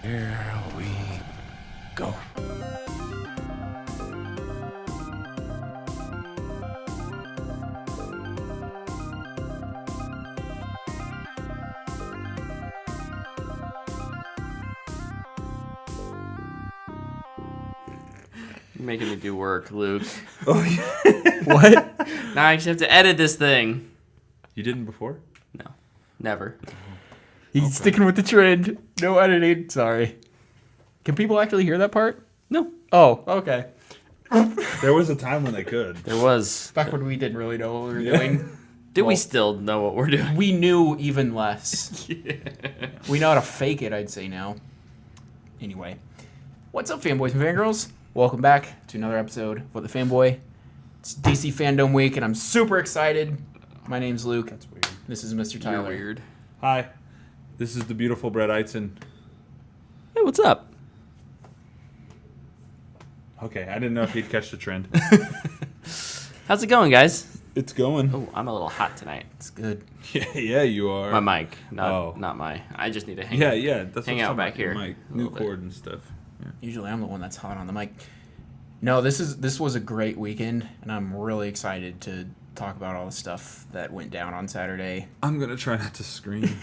Here we go. You're making me do work, Luke. Oh, yeah. What? Now I just have to edit this thing. You didn't before? No, never. He's sticking with the trend. No editing. Sorry. Can people actually hear that part? No. Oh, okay. There was a time when they could. There was. Back when we didn't really know what we were doing. Do we still know what we're doing? We knew even less. We know how to fake it, I'd say now. Anyway. What's up, fanboys and fangirls? Welcome back to another episode of The Fanboy. It's DC FanDome week, and I'm super excited. My name's Luke. That's weird. This is Mr. Tyler. You're weird. Hi. This is the beautiful Brett Eitzen. Hey, what's up? Okay, I didn't know if he'd catch the trend. How's it going, guys? It's going. Oh, I'm a little hot tonight. It's good. Yeah, you are. My mic, not my. I just need to hang. Yeah. That's Hang what's out up back with your here mic. a New little bit. cord and stuff. Yeah. Usually I'm the one that's hot on the mic. No, this was a great weekend, and I'm really excited to talk about all the stuff that went down on Saturday. I'm gonna try not to scream.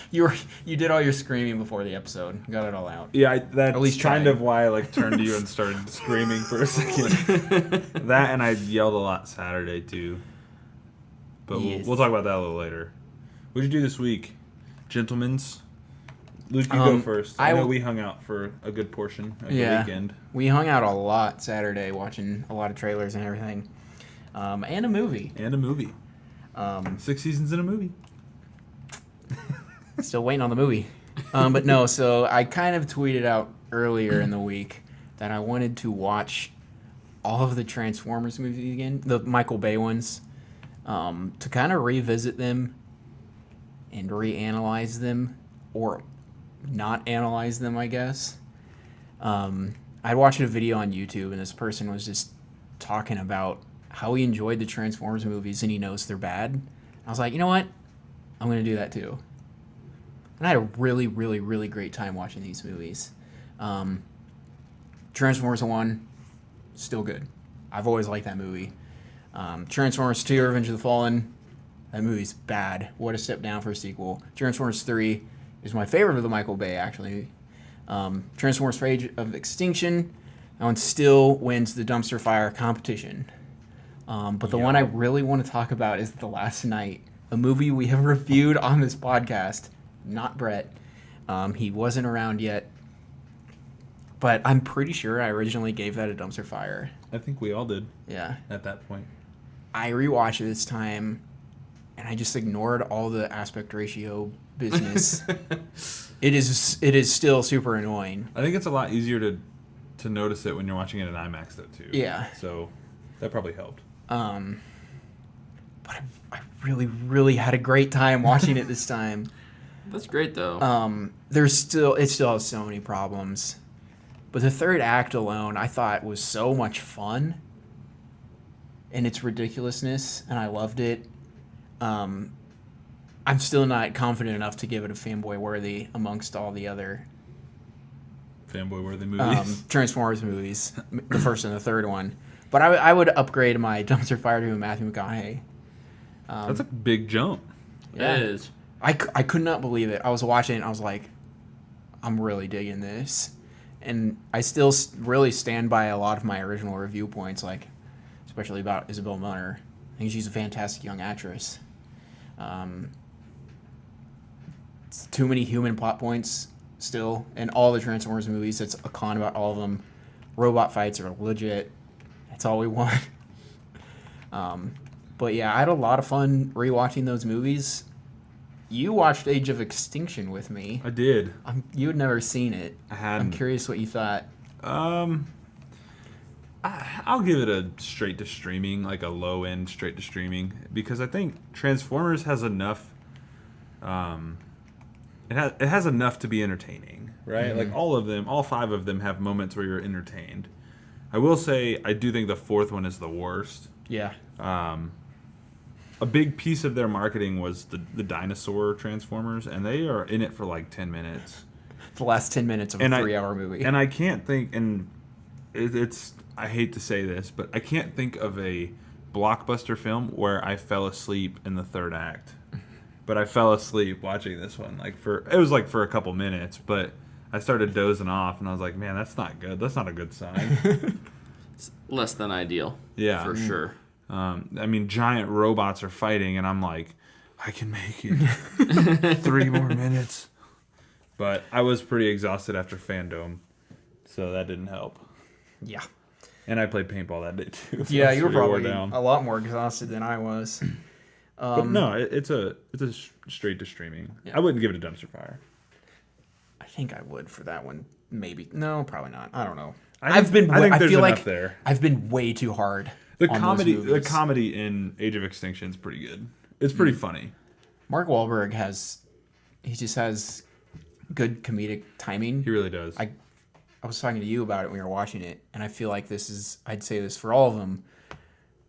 You did all your screaming before the episode. Got it all out. Yeah, that's At least kind trying. of why I turned to you and started screaming for a second. That and I yelled a lot Saturday too. But Yes. we'll talk about that a little later. What'd you do this week, gentlemen's? Luke, you go first. I know we hung out for a good portion of the weekend. We hung out a lot Saturday, watching a lot of trailers and everything, and a movie. And a movie. 6 seasons in a movie. Still waiting on the movie. But no, so I kind of tweeted out earlier in the week that I wanted to watch all of the Transformers movies again, the Michael Bay ones, to kind of revisit them and reanalyze them, or not analyze them, I guess. I watched a video on YouTube, and this person was just talking about how he enjoyed the Transformers movies, and he knows they're bad. I was like, you know what? I'm going to do that too. And I had a really, really, really great time watching these movies. Transformers 1, still good. I've always liked that movie. Transformers 2, Revenge of the Fallen, that movie's bad. What a step down for a sequel. Transformers 3 is my favorite of the Michael Bay, actually. Transformers Age of Extinction, that one still wins the dumpster fire competition. But the one I really want to talk about is The Last Night, a movie we have reviewed on this podcast. Not Brett. He wasn't around yet. But I'm pretty sure I originally gave that a dumpster fire. I think we all did. Yeah. At that point. I rewatched it this time, and I just ignored all the aspect ratio business. It is still super annoying. I think it's a lot easier to notice it when you're watching it in IMAX though too. Yeah. So that probably helped. But I really, really had a great time watching it this time. That's great though. It still has so many problems. But the third act alone, I thought was so much fun. And its ridiculousness, and I loved it. I'm still not confident enough to give it a fanboy worthy amongst all the other Fanboy worthy movies. Transformers movies, the first and the third one. But I would upgrade my dumpster fire to a Matthew McConaughey. That's a big jump. Yeah. It is. I could not believe it. I was watching it, and I was like, I'm really digging this. And I still really stand by a lot of my original review points, like especially about Isabel Munner. I think she's a fantastic young actress. It's too many human plot points still in all the Transformers movies. It's a con about all of them. Robot fights are legit. That's all we want. But yeah, I had a lot of fun rewatching those movies. You watched Age of Extinction with me. I did. You had never seen it. I hadn't. I'm curious what you thought. I'll give it a straight to streaming, like a low end straight to streaming, because I think Transformers has enough. It has enough to be entertaining, right? Mm-hmm. Like all 5 of them have moments where you're entertained. I will say I do think the 4th one is the worst. Yeah. A big piece of their marketing was the dinosaur Transformers, and they are in it for like 10 minutes. the last 10 minutes of a 3-hour movie. And I can't think, and it's I hate to say this, but I can't think of a blockbuster film where I fell asleep in the third act. But I fell asleep watching this one. It was for a couple minutes, but I started dozing off, and I was like, man, that's not good. That's not a good sign. It's less than ideal. Yeah. For sure. I mean, giant robots are fighting, and I'm like, I can make it 3 more minutes. But I was pretty exhausted after FanDome, so that didn't help. Yeah. And I played paintball that day, too. So yeah, you were probably a lot more exhausted than I was. But no, it's a straight to streaming. Yeah. I wouldn't give it a dumpster fire. I think I would for that one. Maybe. No, probably not. I don't know. I think there's enough there. I've been way too hard. The comedy in Age of Extinction is pretty good. It's pretty funny. Mark Wahlberg just has good comedic timing. He really does. I was talking to you about it when we were watching it, and I feel like I'd say this for all of them.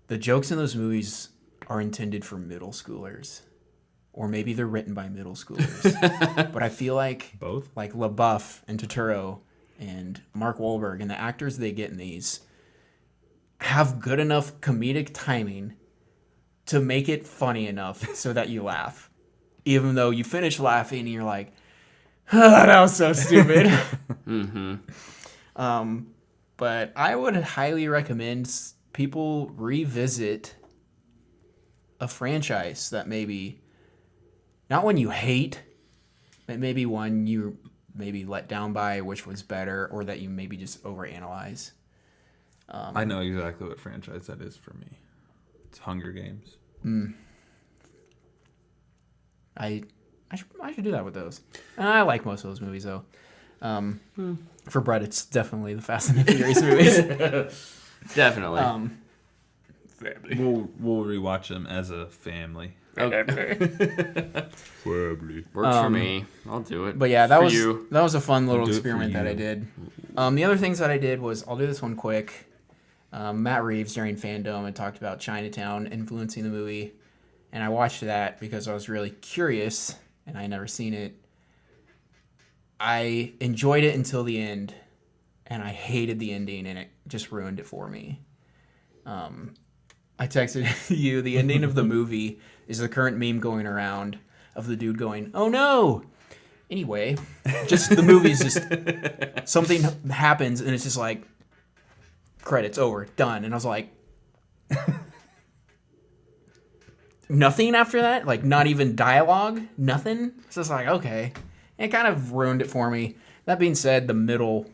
The jokes in those movies are intended for middle schoolers. Or maybe they're written by middle schoolers. But I feel like both, like LaBeouf and Turturro and Mark Wahlberg and the actors they get in these have good enough comedic timing to make it funny enough so that you laugh. Even though you finish laughing and you're like, oh, that was so stupid. But I would highly recommend people revisit a franchise that maybe, not one you hate, but maybe one you maybe let down by, which was better, or that you maybe just overanalyze. I know exactly what franchise that is for me. It's Hunger Games. I should do that with those. I like most of those movies, though. For Brett, it's definitely the Fast and the Furious movies. Definitely. We'll rewatch them as a family. Okay. Family. Works for me. I'll do it. But yeah, that was a fun little experiment that I did. The other things that I did was, I'll do this one quick. Matt Reeves during FanDome had talked about Chinatown influencing the movie, and I watched that because I was really curious, and I had never seen it. I enjoyed it until the end, and I hated the ending, and it just ruined it for me. I texted you, the ending of the movie is the current meme going around of the dude going, oh no! Anyway, just the movie's just, something happens, and it's just like, credits over, done. And I was like, nothing after that? Like, not even dialogue? Nothing? It's just like, okay. And it kind of ruined it for me. That being said, the middle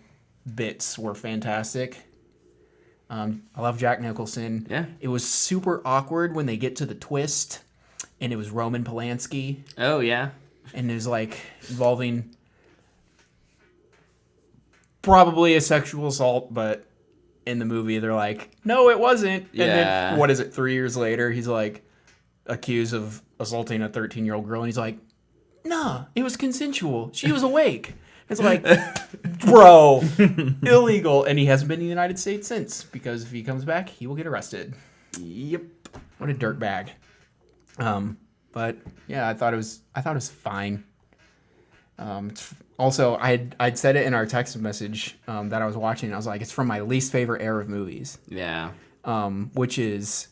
bits were fantastic. I love Jack Nicholson. Yeah. It was super awkward when they get to the twist, and it was Roman Polanski. Oh, yeah. And it was like involving probably a sexual assault, but in the movie they're like, no, it wasn't. Yeah. And then, what is it, 3 years later, he's like accused of assaulting a 13-year-old girl, and he's like, nah, it was consensual. She was awake. It's like, bro, illegal. And he hasn't been in the United States since, because if he comes back, he will get arrested. Yep. What a dirtbag. But yeah, I thought it was fine. Also, I'd said it in our text message that I was watching. I was like, it's from my least favorite era of movies. Yeah. Which is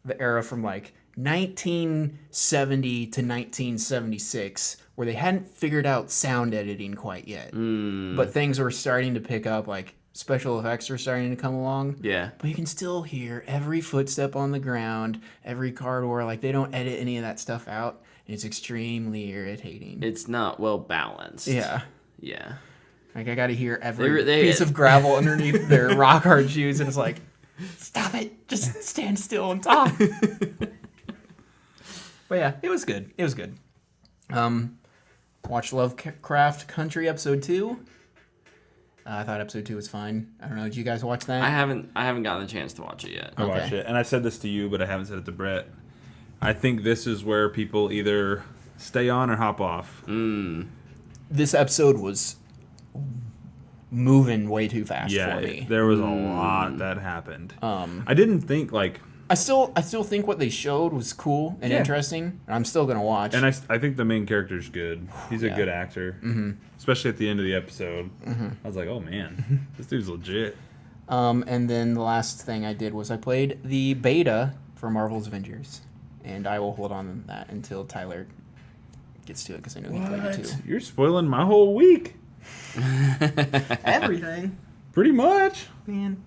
the era from like 1970 to 1976, where they hadn't figured out sound editing quite yet. But things were starting to pick up, like special effects were starting to come along. Yeah. But you can still hear every footstep on the ground, every car door. Like, they don't edit any of that stuff out. And it's extremely irritating. It's not well balanced. Yeah. Yeah. Like, I got to hear every piece of gravel underneath their rock hard shoes. And it's like, stop it. Just stand still and talk. But yeah, it was good. It was good. Watched Lovecraft Country episode 2. I thought episode 2 was fine. I don't know. Did you guys watch that? I haven't gotten the chance to watch it yet. I watched it, and I said this to you, but I haven't said it to Brett. I think this is where people either stay on or hop off. This episode was moving way too fast for me. There was a lot that happened. I didn't think, like, I still think what they showed was cool and interesting, and I'm still gonna watch. And I think the main character's good. He's a Yeah. good actor, especially at the end of the episode. I was like, oh man, this dude's legit. And then the last thing I did was I played the beta for Marvel's Avengers, and I will hold on to that until Tyler gets to it because I know he played it too. You're spoiling my whole week. Everything, Pretty much. man.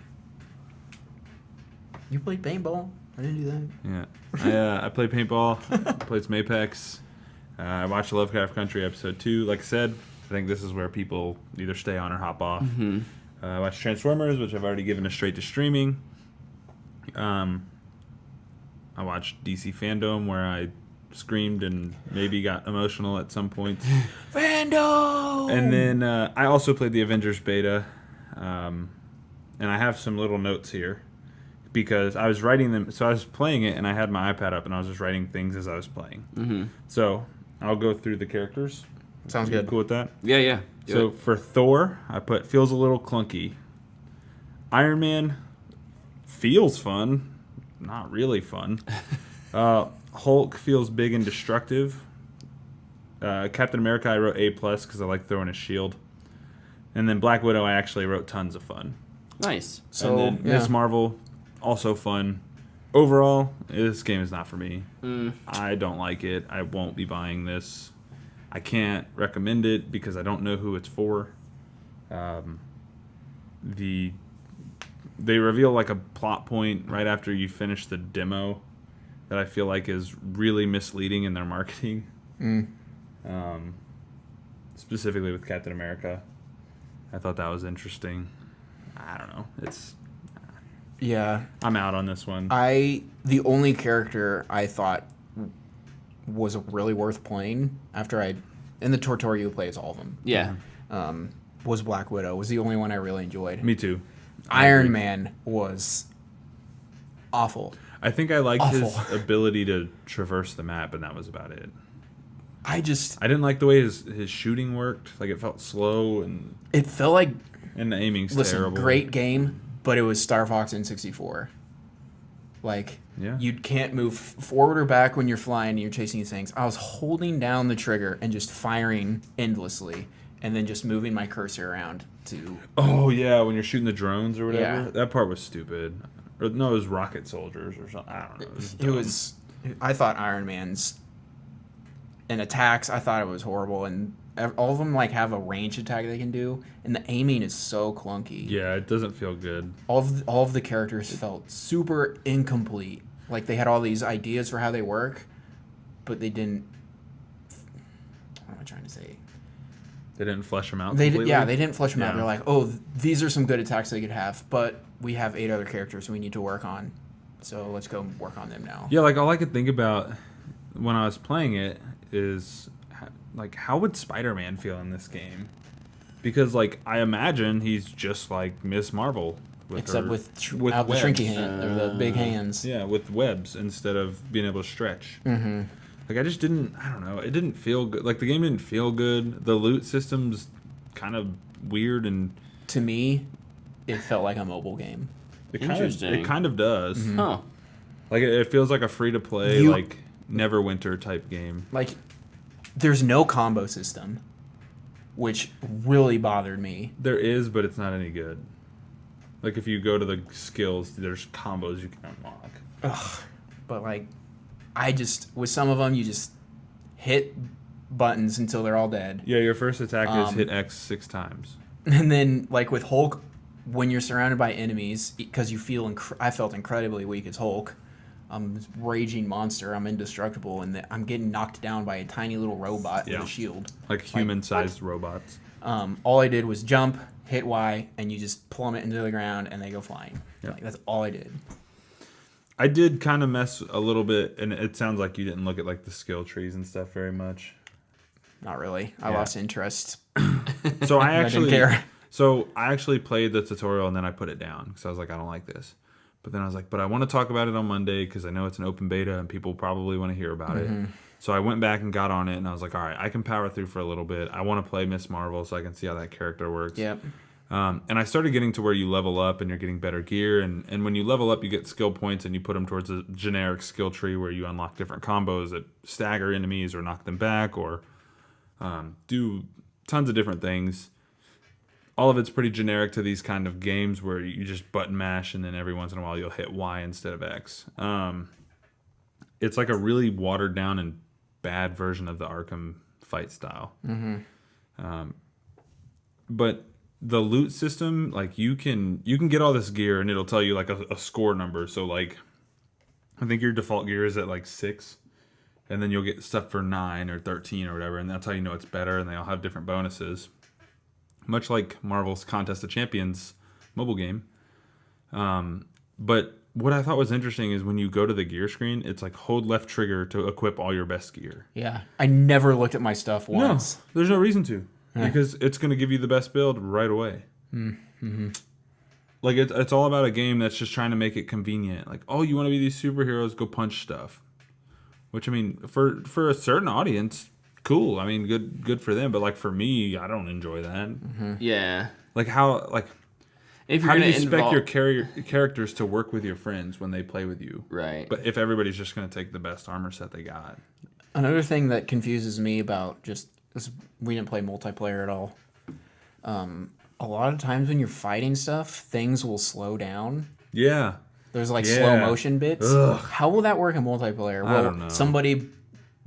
You played paintball. I didn't do that. Yeah. I played paintball. Played some Apex. I watched Lovecraft Country episode 2. Like I said, I think this is where people either stay on or hop off. I watched Transformers, which I've already given a straight to streaming. I watched DC FanDome, where I screamed and maybe got emotional at some point. FanDome! And then I also played the Avengers beta. And I have some little notes here because I was writing them. So I was playing it and I had my iPad up and I was just writing things as I was playing. So I'll go through the characters. Sounds You good. cool with that? Yeah. So for Thor, I put feels a little clunky. Iron Man feels fun, not really fun. Hulk feels big and destructive. Captain America, I wrote A+ because I like throwing a shield. And then Black Widow, I actually wrote tons of fun. Nice. So and then Ms. Marvel, also fun. Overall, this game is not for me. I don't like it. I won't be buying this. I can't recommend it because I don't know who it's for. They reveal like a plot point right after you finish the demo that I feel like is really misleading in their marketing. Specifically with Captain America. I thought that was interesting. I don't know. I'm out on this one. The only character I thought was really worth playing in the tutorial you play as all of them. Yeah. Was Black Widow. Was the only one I really enjoyed. Me too. Iron Man was awful. I think I liked his Awful. ability to traverse the map, and that was about it. I didn't like the way his shooting worked. Like, it felt slow, and it felt like, the aiming's listen, terrible. great game, but it was Star Fox N64. Like, Yeah. you can't move forward or back when you're flying and you're chasing these things. I was holding down the trigger and just firing endlessly, and then just moving my cursor around to... Oh, yeah, when you're shooting the drones or whatever. Yeah. That part was stupid. Or, no, it was rocket soldiers or something. I don't know. It was... I thought Iron Man's... and attacks, I thought it was horrible, and all of them like have a range attack they can do, and the aiming is so clunky. Yeah, it doesn't feel good. All of the characters felt super incomplete. Like they had all these ideas for how they work, but they didn't. What am I trying to say? They didn't flesh them out They completely? didn't flesh them out. Yeah. They're like, oh, these are some good attacks they could have, but we have 8 other characters we need to work on, so let's go work on them now. Yeah, like, all I could think about when I was playing it is, like, how would Spider-Man feel in this game? Because, like, I imagine he's just like Miss Marvel. Except with the webs. shrinky hand or the big hands. Yeah, with webs instead of being able to stretch. Mm-hmm. Like, I don't know, it didn't feel good. Like, the game didn't feel good. The loot system's kind of weird, and To me, it felt like a mobile game. Interesting. It kind of does. Mm-hmm. Huh. Like, it feels like a free-to-play, like, Neverwinter type game. Like, there's no combo system, which really bothered me. There is, but it's not any good. Like, if you go to the skills, there's combos you can unlock. Ugh. But, like, with some of them, you just hit buttons until they're all dead. Yeah, your first attack is hit X 6 times. And then, like, with Hulk, when you're surrounded by enemies, because I felt incredibly weak as Hulk. I'm this raging monster. I'm indestructible, and I'm getting knocked down by a tiny little robot with a shield. Like human-sized robots. All I did was jump, hit Y, and you just plummet into the ground, and they go flying. Yep. Like, that's all I did. I did kind of mess a little bit, and it sounds like you didn't look at, like, the skill trees and stuff very much. Not really. I Yeah. lost interest. So I didn't actually care. So I actually played the tutorial, and then I put it down because I was like, I don't like this. But then I was like, but I want to talk about it on Monday because I know it's an open beta and people probably want to hear about it. So I went back and got on it, and I was like, all right, I can power through for a little bit. I want to play Miss Marvel so I can see how that character works. Yep. And I started getting to where you level up and you're getting better gear. And when you level up, you get skill points and you put them towards a generic skill tree where you unlock different combos that stagger enemies or knock them back or do tons of different things. All of it's pretty generic to these kind of games where you just button mash and then every once in a while you'll hit Y instead of X. It's like a really watered down and bad version of the Arkham fight style. But the loot system, like you can get all this gear and it'll tell you like a score number. So like I think your default gear is at like 6, and then you'll get stuff for 9 or 13 or whatever, and that's how you know it's better. And they all have different bonuses, much like Marvel's Contest of Champions mobile game. But what I thought was interesting is when you go to the gear screen, it's like hold left trigger to equip all your best gear. Yeah, I never looked at my stuff once. No, there's no reason to. Because it's going to give you the best build right away. Like, it's all about a game that's just trying to make it convenient. Like, oh, you want to be these superheroes, go punch stuff. Which, I mean, for a certain audience, cool. I mean, good for them. But, like, for me, I don't enjoy that. Yeah. Like, how If you're do gonna you expect your characters to work with your friends when they play with you? Right. But if everybody's just going to take the best armor set they got. Another thing that confuses me about just... we didn't play multiplayer at all. A lot of times when you're fighting stuff, things will slow down. Yeah. There's like slow motion bits. Ugh. How will that work in multiplayer? I don't know. Somebody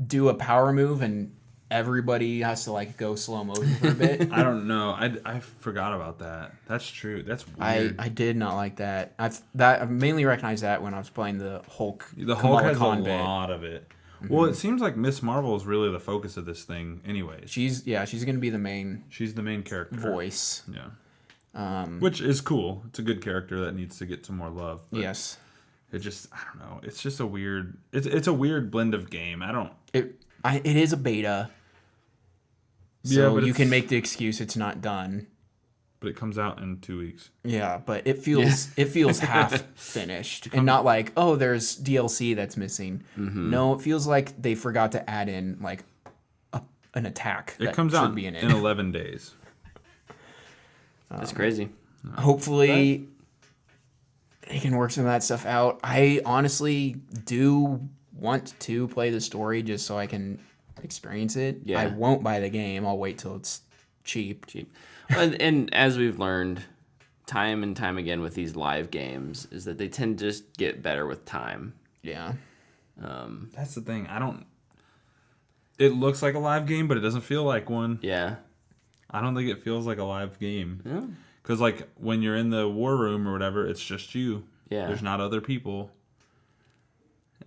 do a power move and everybody has to like go slow motion for a bit. I don't know. I forgot about that. That's true. That's weird. I did not like that. I mainly recognized that when I was playing the Hulk. The Hulk has a Khan bit. lot of it. Well, it seems like Miss Marvel is really the focus of this thing anyways. She's gonna be the main She's the main character. voice. Yeah. Which is cool. It's a good character that needs to get some more love. But Yes. It just, I don't know. It's just a weird, it's a weird blend of game. It is a beta. So but you can make the excuse it's not done. But it comes out in 2 weeks. Yeah, but it feels half finished and not like, oh, there's DLC that's missing. No, it feels like they forgot to add in like an attack. It comes out in 11 days. That's crazy. Hopefully they can work some of that stuff out. I honestly do want to play the story just so I can experience it. Yeah. I won't buy the game. I'll wait till it's cheap. And as we've learned time and time again with these live games is that they tend to just get better with time. Yeah. That's the thing. It looks like a live game, but it doesn't feel like one. Yeah. I don't think it feels like a live game. Yeah. Because, like, when you're in the war room or whatever, it's just you. Yeah. There's not other people.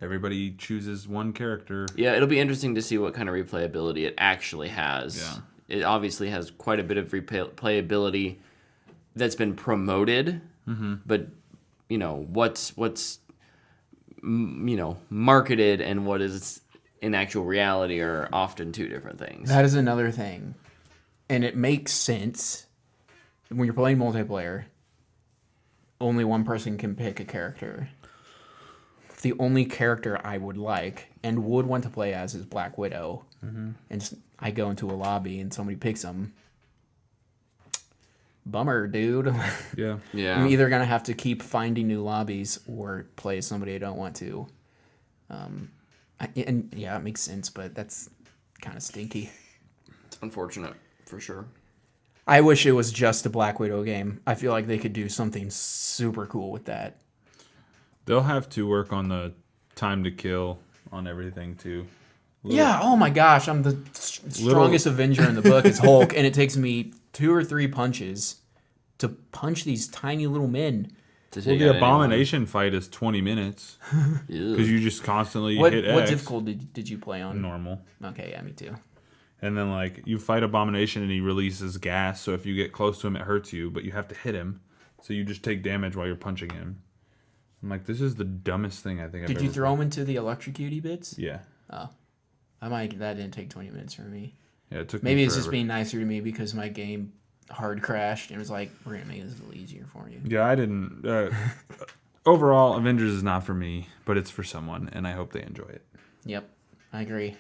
Everybody chooses one character. Yeah, it'll be interesting to see what kind of replayability it actually has. Yeah. It obviously has quite a bit of replayability that's been promoted, but what's marketed and what is in actual reality are often two different things. That is another thing. And it makes sense when you're playing multiplayer. Only one person can pick a character. The only character I would like and would want to play as is Black Widow. And I go into a lobby and somebody picks them. Bummer, dude. Yeah. Yeah. I'm either going to have to keep finding new lobbies or play somebody I don't want to. It makes sense, but that's kind of stinky. It's unfortunate, for sure. I wish it was just a Black Widow game. I feel like they could do something super cool with that. They'll have to work on the time to kill on everything, too. Yeah, oh my gosh, I'm the strongest Avenger in the book. It's Hulk, and it takes me 2 or 3 punches to punch these tiny little men. The Abomination fight is 20 minutes. Because you just constantly hit X. What difficulty did you play on? Normal. Okay, yeah, me too. And then, like, you fight Abomination and he releases gas, so if you get close to him, it hurts you, but you have to hit him. So you just take damage while you're punching him. I'm like, this is the dumbest thing I think I've ever Did you throw him into the electrocutey bits? Yeah. Oh. That didn't take 20 minutes for me. Yeah, it took Maybe me it's just forever. being nicer to me because my game hard crashed and it was like, we're going to make this a little easier for you. Yeah, I didn't. Overall, Avengers is not for me, but it's for someone, and I hope they enjoy it. Yep, I agree.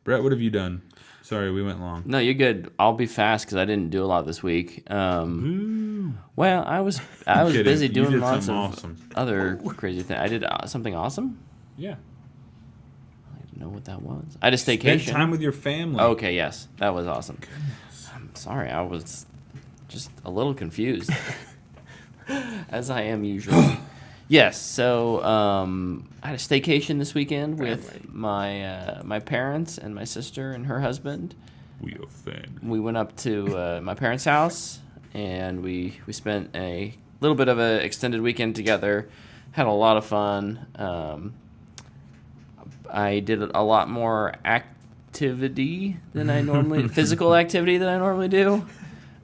Brett, what have you done? Sorry, we went long. No, you're good. I'll be fast because I didn't do a lot this week. Well, I was kidding. busy You doing did lots of something awesome. other crazy things. I did something awesome. Yeah. I didn't know what that was. I had a Spend staycation. time with your family. Okay, yes, that was awesome. I'm sorry, I was just a little confused, as I am usually. Yes, so I had a staycation this weekend with my parents and my sister and her husband. We offend. We went up to my parents' house, and we spent a little bit of an extended weekend together. Had a lot of fun. I did a lot more activity than I normally physical activity than I normally do.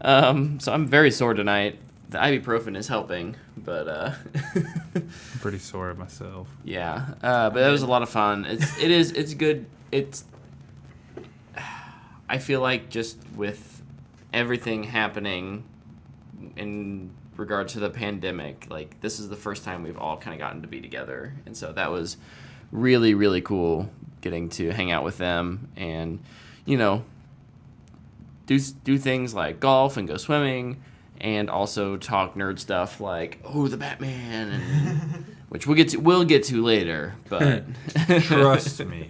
So I'm very sore tonight. The ibuprofen is helping, but I'm pretty sore myself. yeah. But that was a lot of fun. It's good. I feel like just with everything happening in regard to the pandemic, like this is the first time we've all kind of gotten to be together, and so that was really, really cool getting to hang out with them and, you know, do things like golf and go swimming and also talk nerd stuff like, oh, the Batman, and, which we'll get to later, but Trust me,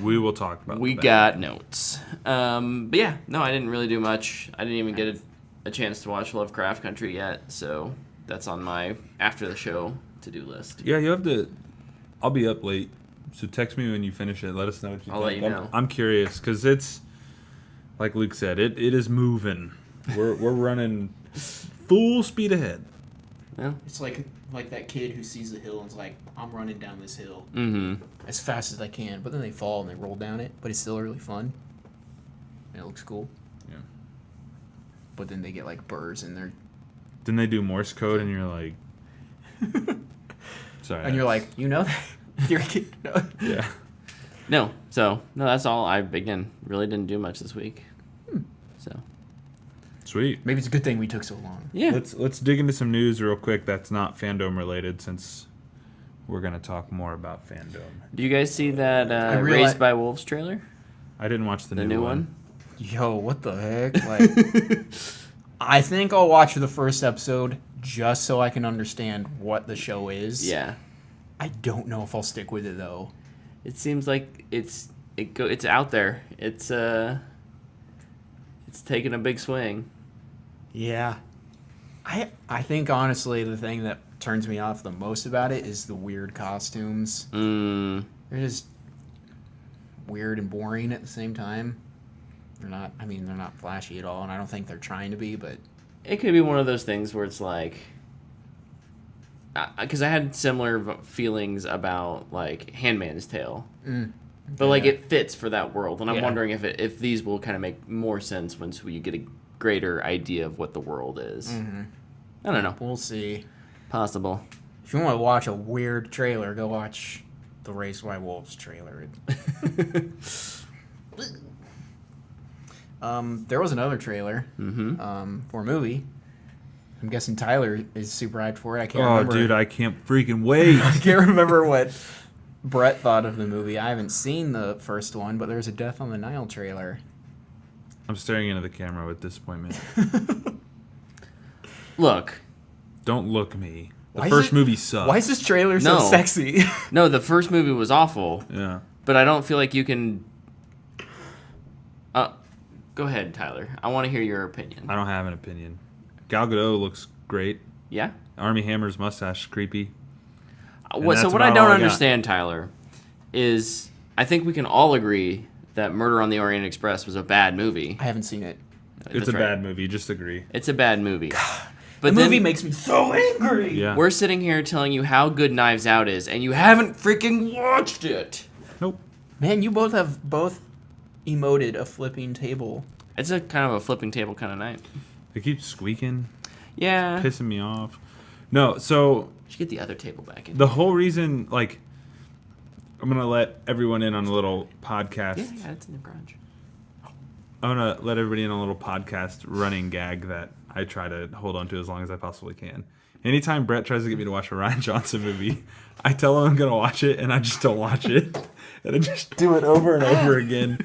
we will talk about. we that. got notes. But yeah, no, I didn't really do much. I didn't even get a chance to watch Lovecraft Country yet, so that's on my after the show to-do list. Yeah, you have to. I'll be up late, so text me when you finish it. Let us know what you I'll think. let you know. I'm curious because it's like Luke said. It is moving. We're running full speed ahead. Yeah. It's like that kid who sees the hill and is like, I'm running down this hill Mm-hmm. as fast as I can, but then they fall and they roll down it, but it's still really fun. And it looks cool. Yeah. But then they get like burrs in their... Then they do Morse code, and you're like, sorry. And you're like, you know that? You're a kid. No. yeah. No, that's all. I, again, really didn't do much this week. So, Sweet. Maybe it's a good thing we took so long. yeah. Let's dig into some news real quick that's not FanDome related, since we're gonna talk more about FanDome. Do you guys see that realize- Raised by Wolves trailer? I didn't watch the The new one? Yo, what the heck? Like, I think I'll watch the first episode just so I can understand what the show is. Yeah. I don't know if I'll stick with it though. It seems like it's out there. It's taking a big swing. Yeah. I think honestly the thing that turns me off the most about it is the weird costumes. Mm. They're just weird and boring at the same time. They're not flashy at all, and I don't think they're trying to be, but It could be one of those things where it's like, because I had similar feelings about like Handmaid's Tale, but like Yeah. it fits for that world, and I'm Yeah. wondering if these will kind of make more sense once we get a greater idea of what the world is. Mm-hmm. I don't know, we'll see. possible. If you want to watch a weird trailer, go watch the Raised by Wolves trailer. There was another trailer for a movie. I'm guessing Tyler is super hyped for it. I can't Oh, remember. dude, I can't freaking wait. I can't remember what Brett thought of the movie. I haven't seen the first one, but there's a Death on the Nile trailer. I'm staring into the camera with disappointment. Look, Don't look me. The Why is first it- movie sucked. Why is this trailer so No. sexy? no, the first movie was awful, Yeah. but I don't feel like you can. Go ahead, Tyler. I want to hear your opinion. I don't have an opinion. Gal Gadot looks great. Yeah. Armie Hammer's mustache is creepy. So that's what I about don't all I got. understand, Tyler, is I think we can all agree that Murder on the Orient Express was a bad movie. I haven't seen it. It's That's a right. bad movie. Just agree. It's a bad movie. The But movie then makes me so angry. Yeah. we're sitting here telling you how good Knives Out is, and you haven't freaking watched it. Nope. Man, you both have emoted a flipping table. It's a kind of a flipping table kind of night. They keep squeaking, Yeah. pissing me off. No, so Should get the other table back in. the whole reason, like, I'm gonna let everyone in on a little podcast. Yeah, it's in the garage. I'm gonna let everybody in on a little podcast running gag that I try to hold on to as long as I possibly can. Anytime Brett tries to get me to watch a Ryan Johnson movie, I tell him I'm gonna watch it, and I just don't watch it, and I just do it over and over again.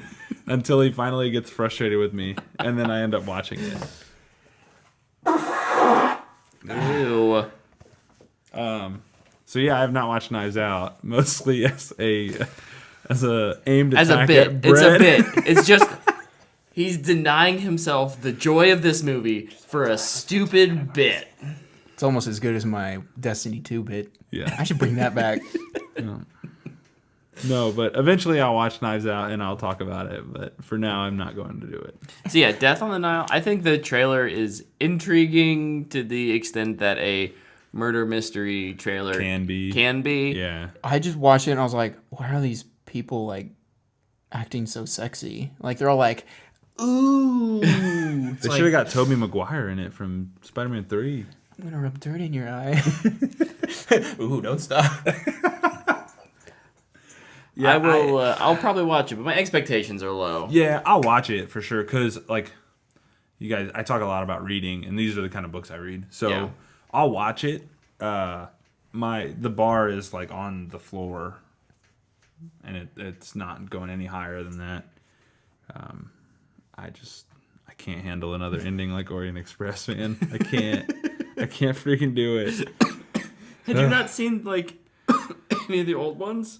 until he finally gets frustrated with me, and then I end up watching it. Ew. So yeah, I have not watched Knives Out, mostly as a aimed As a attack bit. at It's a Brett. bit. It's just he's denying himself the joy of this movie for a stupid bit. It's almost as good as my Destiny 2 bit. Yeah. I should bring that back. No, but eventually I'll watch Knives Out and I'll talk about it. But for now, I'm not going to do it. So yeah, Death on the Nile. I think the trailer is intriguing to the extent that a murder mystery trailer Can be. Yeah. I just watched it and I was like, why are these people like acting so sexy? Like they're all like, ooh. They should have got Tobey Maguire in it from Spider-Man 3. I'm gonna rub dirt in your eye. Ooh, don't stop. Yeah, I will. I'll probably watch it, but my expectations are low. Yeah, I'll watch it for sure. Because, like, you guys, I talk a lot about reading, and these are the kind of books I read. So Yeah. I'll watch it. The bar is, like, on the floor, and it's not going any higher than that. I can't handle another ending like Orient Express, man. I can't freaking do it. Had you not seen like any of the old ones?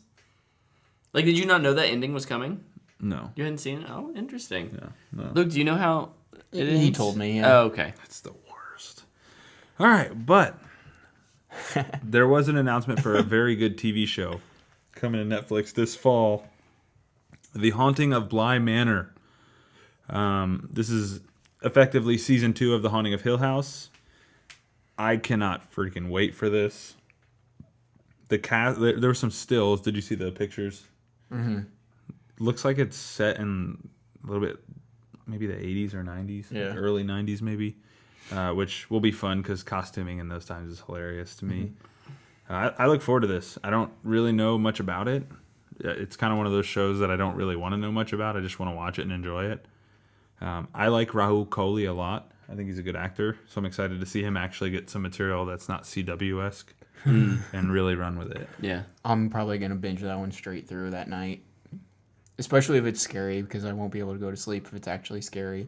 Like, did you not know that ending was coming? No. You hadn't seen it? Oh, interesting. Yeah, no. Luke, do you know how it He ends? told me, yeah. Oh, okay. That's the worst. All right, but there was an announcement for a very good TV show coming to Netflix this fall. The Haunting of Bly Manor. This is effectively season 2 of The Haunting of Hill House. I cannot freaking wait for this. The cast, there were some stills. Did you see the pictures? Mm-hmm. Looks like it's set in a little bit, maybe the 80s or 90s, Yeah. like early 90s maybe, which will be fun because costuming in those times is hilarious to me. I look forward to this. I don't really know much about it. It's kind of one of those shows that I don't really want to know much about. I just want to watch it and enjoy it. I like Rahul Kohli a lot. I think he's a good actor, so I'm excited to see him actually get some material that's not CW-esque and really run with it. Yeah. I'm probably going to binge that one straight through that night. Especially if it's scary, because I won't be able to go to sleep if it's actually scary.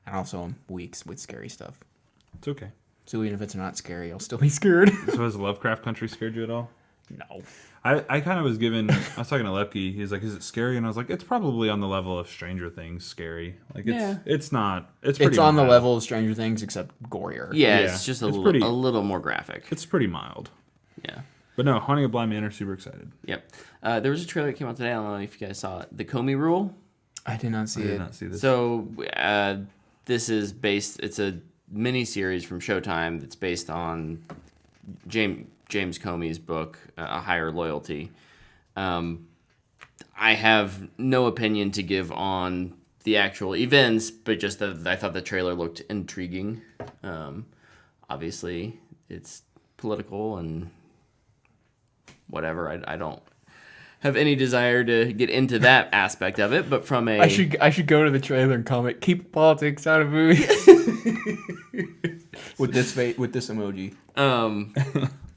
And also, I'm weak with scary stuff. It's okay. So even if it's not scary, I'll still be scared. So has Lovecraft Country scared you at all? No. I kind of was given... I was talking to Lepke. He's like, is it scary? And I was like, it's probably on the level of Stranger Things scary. Like, it's not... It's pretty It's on the mild. level of Stranger Things, except gorier. Yeah, Yeah, it's just a it's little, pretty- a little more graphic. It's pretty mild. Yeah. But no, Haunting of Bly Manor, super excited. Yep. There was a trailer that came out today. I don't know if you guys saw it. The Comey Rule. I did not see I it. did not see this. So this is based. It's a mini series from Showtime that's based on James Comey's book, A Higher Loyalty. I have no opinion to give on the actual events, but just that I thought the trailer looked intriguing. Obviously, it's political and whatever. I don't have any desire to get into that aspect of it, but from a I should go to the trailer and comment, keep politics out of movies. with this emoji.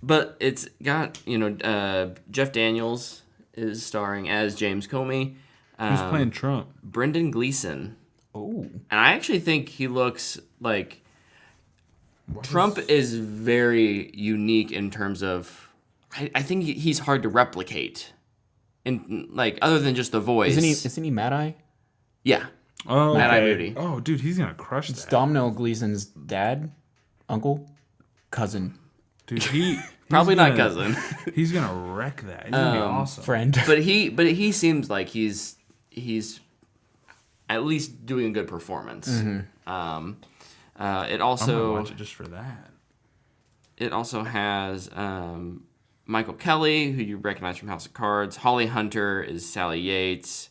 But it's got, Jeff Daniels is starring as James Comey. Who's playing Trump? Brendan Gleeson. Oh. And I actually think he looks like Trump is very unique in terms of I think he's hard to replicate. In like other than just the voice. Isn't he Mad Eye? Yeah. Oh, Mad Eye okay. Moody. Oh, dude, he's gonna crush It's that. Domhnall Gleeson's dad, uncle, cousin, Dude, Probably not cousin. He's gonna wreck that. He's gonna be awesome. friend. But he seems like he's at least doing a good performance. It I'm gonna also watch it just for that. it also has Michael Kelly, who you recognize from House of Cards. Holly Hunter is Sally Yates.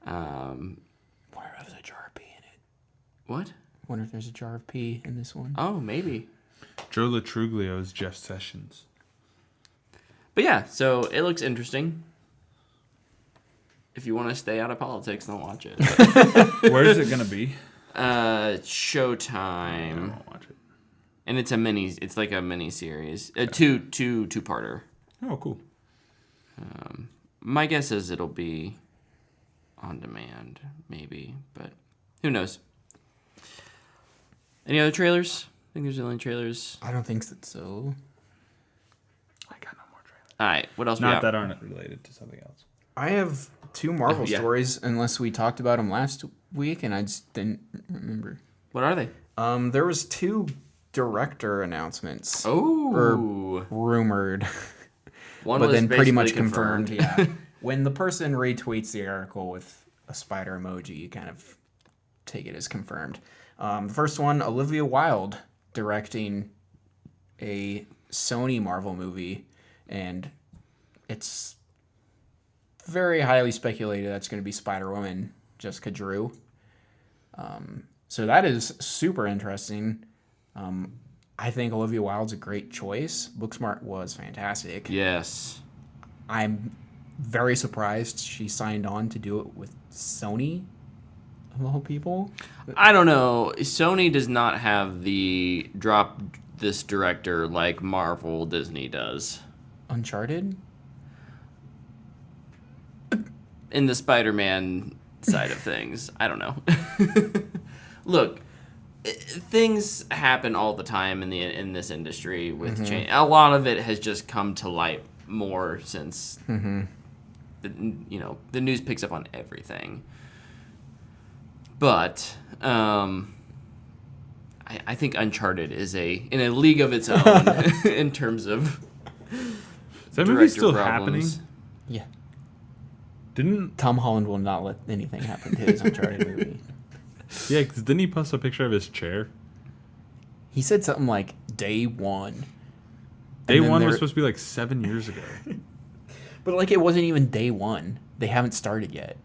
Wonder if there's a jar of pee in it. What? Wonder if there's a jar of pee in this one. Oh, maybe. Joe Latruglio is Jeff Sessions. But yeah, so it looks interesting. If you want to stay out of politics, don't watch it. Where is it gonna be? Showtime. I won't watch it. And it's like a mini series. A two-parter. Oh, cool. My guess is it'll be on demand, maybe, but who knows? Any other trailers? I think there's the only trailers. I don't think so. I got no more trailers. All right, what else we Not got? that aren't related to something else. I have 2 Marvel Yeah. stories, unless we talked about them last week, and I just didn't remember. What are they? There was 2 director announcements. Oh, Rumored. one but was then pretty much basically confirmed. Yeah. When the person retweets the article with a spider emoji, you kind of take it as confirmed. The first one, Olivia Wilde directing a Sony Marvel movie, and it's very highly speculated that's going to be Spider-Woman, Jessica Drew. So that is super interesting. I think Olivia Wilde's a great choice. Booksmart was fantastic. Yes. I'm very surprised she signed on to do it with Sony, of all people. I don't know. Sony does not have the drop this director like Marvel Disney does. Uncharted? In the Spider-Man side of things, I don't know. Look, things happen all the time in this industry with change. A lot of it has just come to light more since the news picks up on everything. But I think Uncharted is in a league of its own in terms of Is that movie director still problems. happening? Yeah. Didn't Tom Holland will not let anything happen to his Uncharted movie. yeah? Because didn't he post a picture of his chair? He said something like day 1. Day then one was there- supposed to be like 7 years ago. But like it wasn't even day 1. They haven't started yet.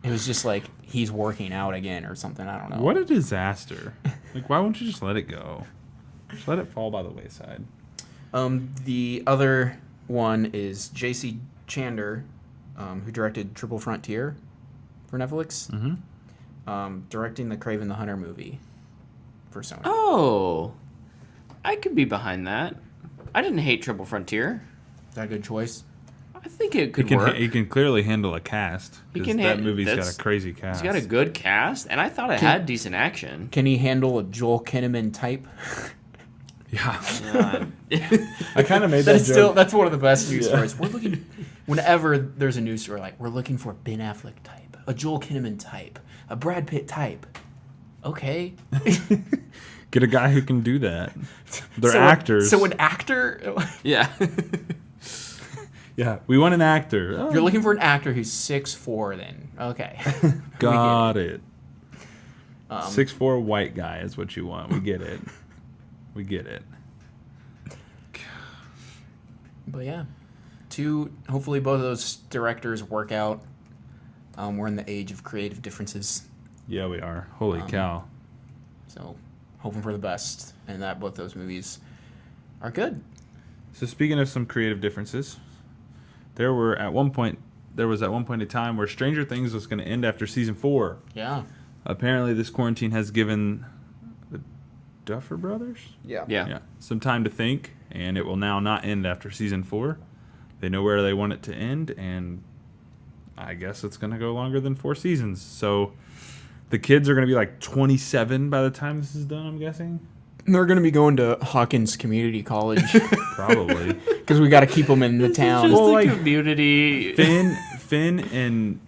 It was just like he's working out again or something. I don't know. What a disaster! Like, why won't you just let it go? Just let it fall by the wayside. The other one is J.C. Chander, who directed Triple Frontier for Netflix. Directing the Kraven the Hunter movie for Sony. Oh, I could be behind that. I didn't hate Triple Frontier. Is that a good choice? I think it could He work. can clearly handle a cast. He 'Cause can that movie's got that's- a crazy cast. He's got a good cast, and I thought it had decent action. Can he handle a Joel Kinnaman type? Yeah, Uh, I kind of made that That's joke. that's one of the best news stories. We're looking whenever there's a news story like we're looking for a Ben Affleck type, a Joel Kinnaman type, a Brad Pitt type. Okay. Get a guy who can do that. They're So actors. So an actor. yeah. yeah, we want an actor. Oh, You're looking for an actor who's 6'4", then. Okay. got it. Um, 6'4" white guy is what you want. We get it. We get it. But yeah, hopefully both of those directors work out. We're in the age of creative differences, Yeah, we are. Holy cow. so hoping for the best, and that both those movies are good. So speaking of some creative differences, there was at one point in time where Stranger Things was going to end after season 4. Yeah. Apparently, this quarantine has given the Duffer Brothers Yeah. some time to think, and it will now not end after season 4. They know where they want it to end, and I guess it's going to go longer than 4 seasons. So the kids are going to be like 27 by the time this is done, I'm guessing. They're going to be going to Hawkins Community College Probably. because we got to keep them in the town. Just Well, the like, community. Finn and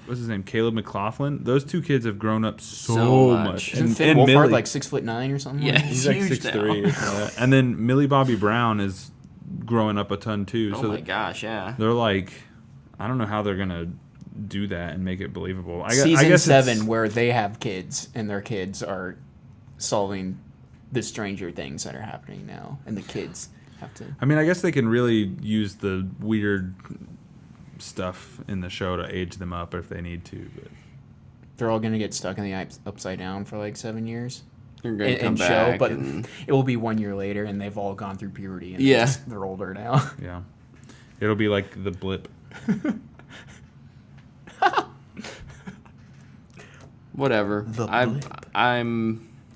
what's his name, Caleb McLaughlin. Those 2 kids have grown up so So much. much. Isn't And Finn Wolfhard Millie, like 6'9" or something? Yeah. he's like huge 6'3", now. or something like that. And then Millie Bobby Brown is growing up a ton too. Oh so my gosh, yeah. they're like, I don't know how they're gonna do that and make it believable. I Season guess 7, where they have kids and their kids are solving the Stranger Things that are happening now, and the kids have to. I mean, I guess they can really use the weird stuff in the show to age them up if they need to. But They're all gonna get stuck in the upside down for like 7 years. You're gonna in come show, back but and it will be 1 year later, and they've all gone through puberty, and Yeah. they're older now. yeah, it'll be like the blip. whatever. The I'm blip.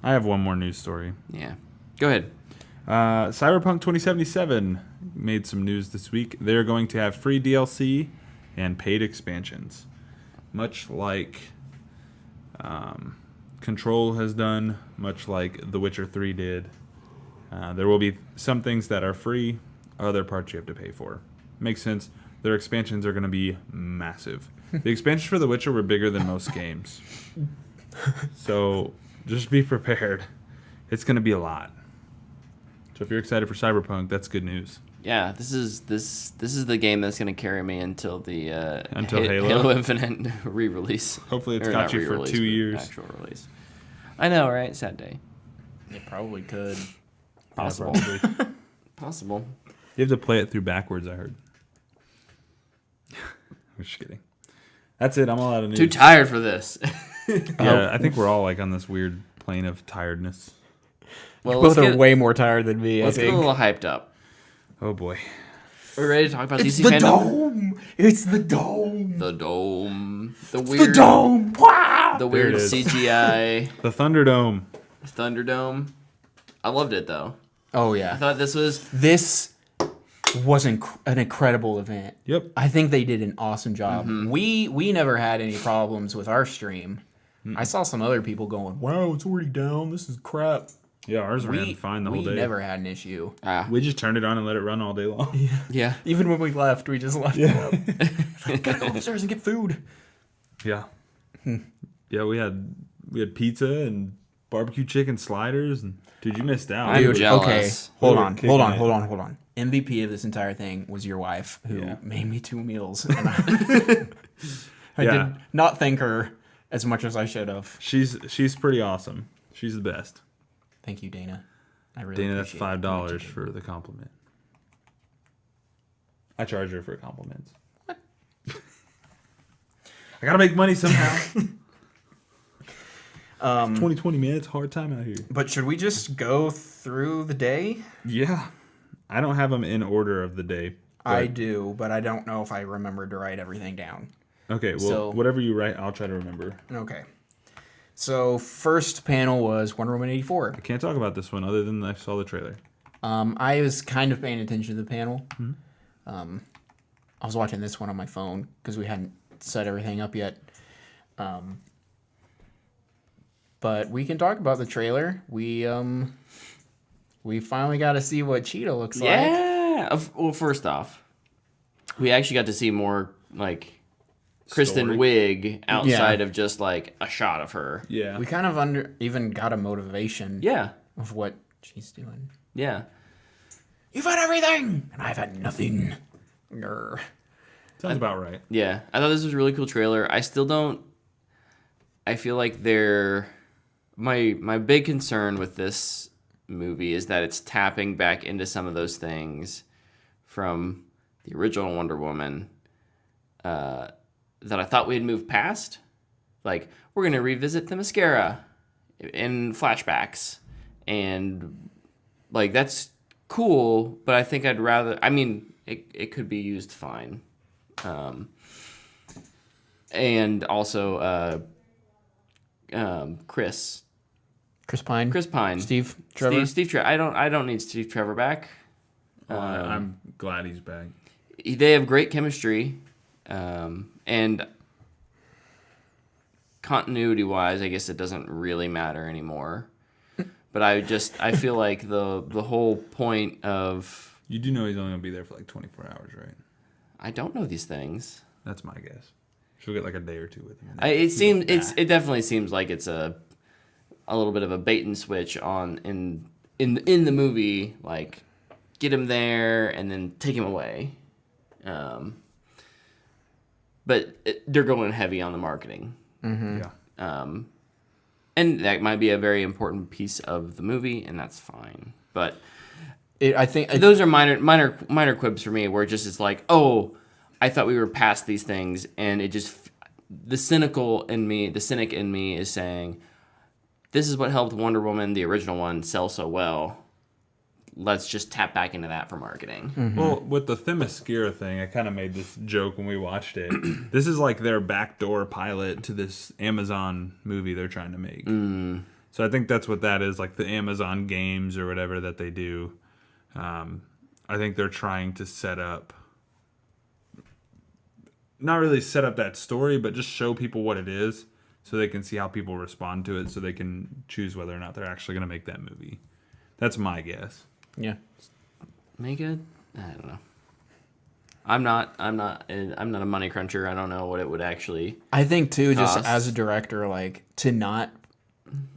I have one more news story. yeah. Go ahead. Cyberpunk 2077 made some news this week. They're going to have free DLC and paid expansions. much like Control has done, much like The Witcher 3 did. There will be some things that are free, other parts you have to pay for. Makes sense. Their expansions are going to be massive. The expansions for The Witcher were bigger than most games. So just be prepared. It's going to be a lot. So if you're excited for Cyberpunk, that's good news. Yeah, this is the game that's going to carry me until the Halo Infinite re-release. Hopefully it's Or got not you for re-release, 2 but years. Actual release. I know, right? Sad day. It probably could. Possible. Yeah, probably. Possible. You have to play it through backwards, I heard. I'm just kidding. That's it. I'm all out of news. Too tired for this. Yeah, I think we're all like on this weird plane of tiredness. Well, Both are way more tired than me, I let's get a think. little hyped up. Oh boy. Are we ready to talk about It's DC the FanDome? dome! It's the dome! The dome. The It's weird. the dome! Wow! The There it weird is. CGI The Thunderdome. Thunderdome. I loved it though. Oh, I yeah. thought this was. This was an incredible event. Yep. I think they did an awesome job. Mm-hmm. We never had any problems with our stream. I saw some other people going, "Wow, it's already down. This is crap." Yeah, ours ran fine the whole we day. never had an issue. We just turned it on and let it run all day long. Yeah. Even when we left, we just left it up. Gotta go upstairs and get food. Yeah. Yeah, we had pizza and barbecue chicken sliders, and dude, you missed out. I'm jealous. Okay, We hold were on. kicking it. MVP of this entire thing was your wife, who Yeah. made me 2 meals. And I Yeah. did not thank her as much as I should have. She's pretty awesome. She's the best. Thank you, Dana. I really Dana, that's appreciate what you $5 did. for the compliment. I charge her for compliments. What? I gotta make money somehow. 2020, man, it's a hard time out here. But should we just go through the day? Yeah, I don't have them in order of the day. I but- do, but I don't know if I remembered to write everything down. Okay, well, So- whatever you write, I'll try to remember. Okay. So first panel was Wonder Woman 84. I can't talk about this one other than I saw the trailer. I was kind of paying attention to the panel. Mm-hmm. I was watching this one on my phone because we hadn't set everything up yet. But we can talk about the trailer. We finally got to see what Cheetah looks like. Yeah. Well, first off, we actually got to see more like Kristen Story. Wiig outside of just like a shot of her. Yeah. We kind of even got a motivation Yeah. of what she's doing. Yeah. You've had everything, and I've had nothing. Grr. Sounds about right. Yeah. I thought this was a really cool trailer. I still don't. I feel like my big concern with this movie is that it's tapping back into some of those things from the original Wonder Woman that I thought we had moved past. Like, we're going to revisit the mascara in flashbacks. And, like, that's cool, but I think I'd rather... I mean, it could be used fine. And also, Chris Pine. Steve Trevor. Steve Trevor. I don't need Steve Trevor back. I'm glad he's back. They have great chemistry, and continuity wise, I guess it doesn't really matter anymore. But I feel like the whole point of You do know he's only gonna be there for like 24 hours, right? I don't know these things. That's my guess. She'll get like a day or two with him. It definitely seems like it's a little bit of a bait and switch on in the movie, like get him there and then take him away. But they're going heavy on the marketing. Yeah. And that might be a very important piece of the movie, and that's fine. But I think those are minor quibs for me, where it's like, oh, I thought we were past these things, and it just the cynic in me is saying, this is what helped Wonder Woman, the original one, sell so well. Let's just tap back into that for marketing. Well, with the Themyscira thing, I kind of made this joke when we watched it. This is like their backdoor pilot to this Amazon movie they're trying to make. So I think that's what that is, like the Amazon games or whatever that they do. I think they're trying to set up not really set up that story, but just show people what it is so they can see how people respond to it so they can choose whether or not they're actually going to make that movie. That's my guess. Yeah. Make it? I don't know. I'm not a money cruncher. I don't know what it would actually I think too, cost. just as a director, like to not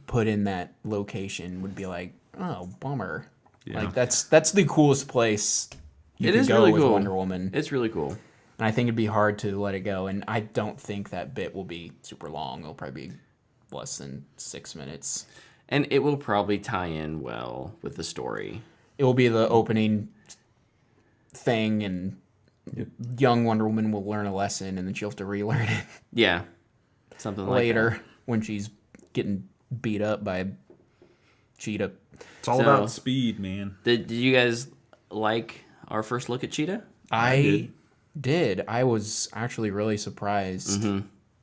put in that location would be like, oh, bummer. Yeah. Like that's the coolest place you It can is go really with cool. Wonder Woman. It's really cool. And I think it'd be hard to let it go. And I don't think that bit will be super long. It'll probably be less than 6 minutes. And it will probably tie in well with the story. It will be the opening thing, and young Wonder Woman will learn a lesson, and then she'll have to relearn it Yeah. Something like later when she's getting beat up by a cheetah. It's all So- about speed, man. that. Did you guys like our first look at Cheetah? I did. I was actually really surprised,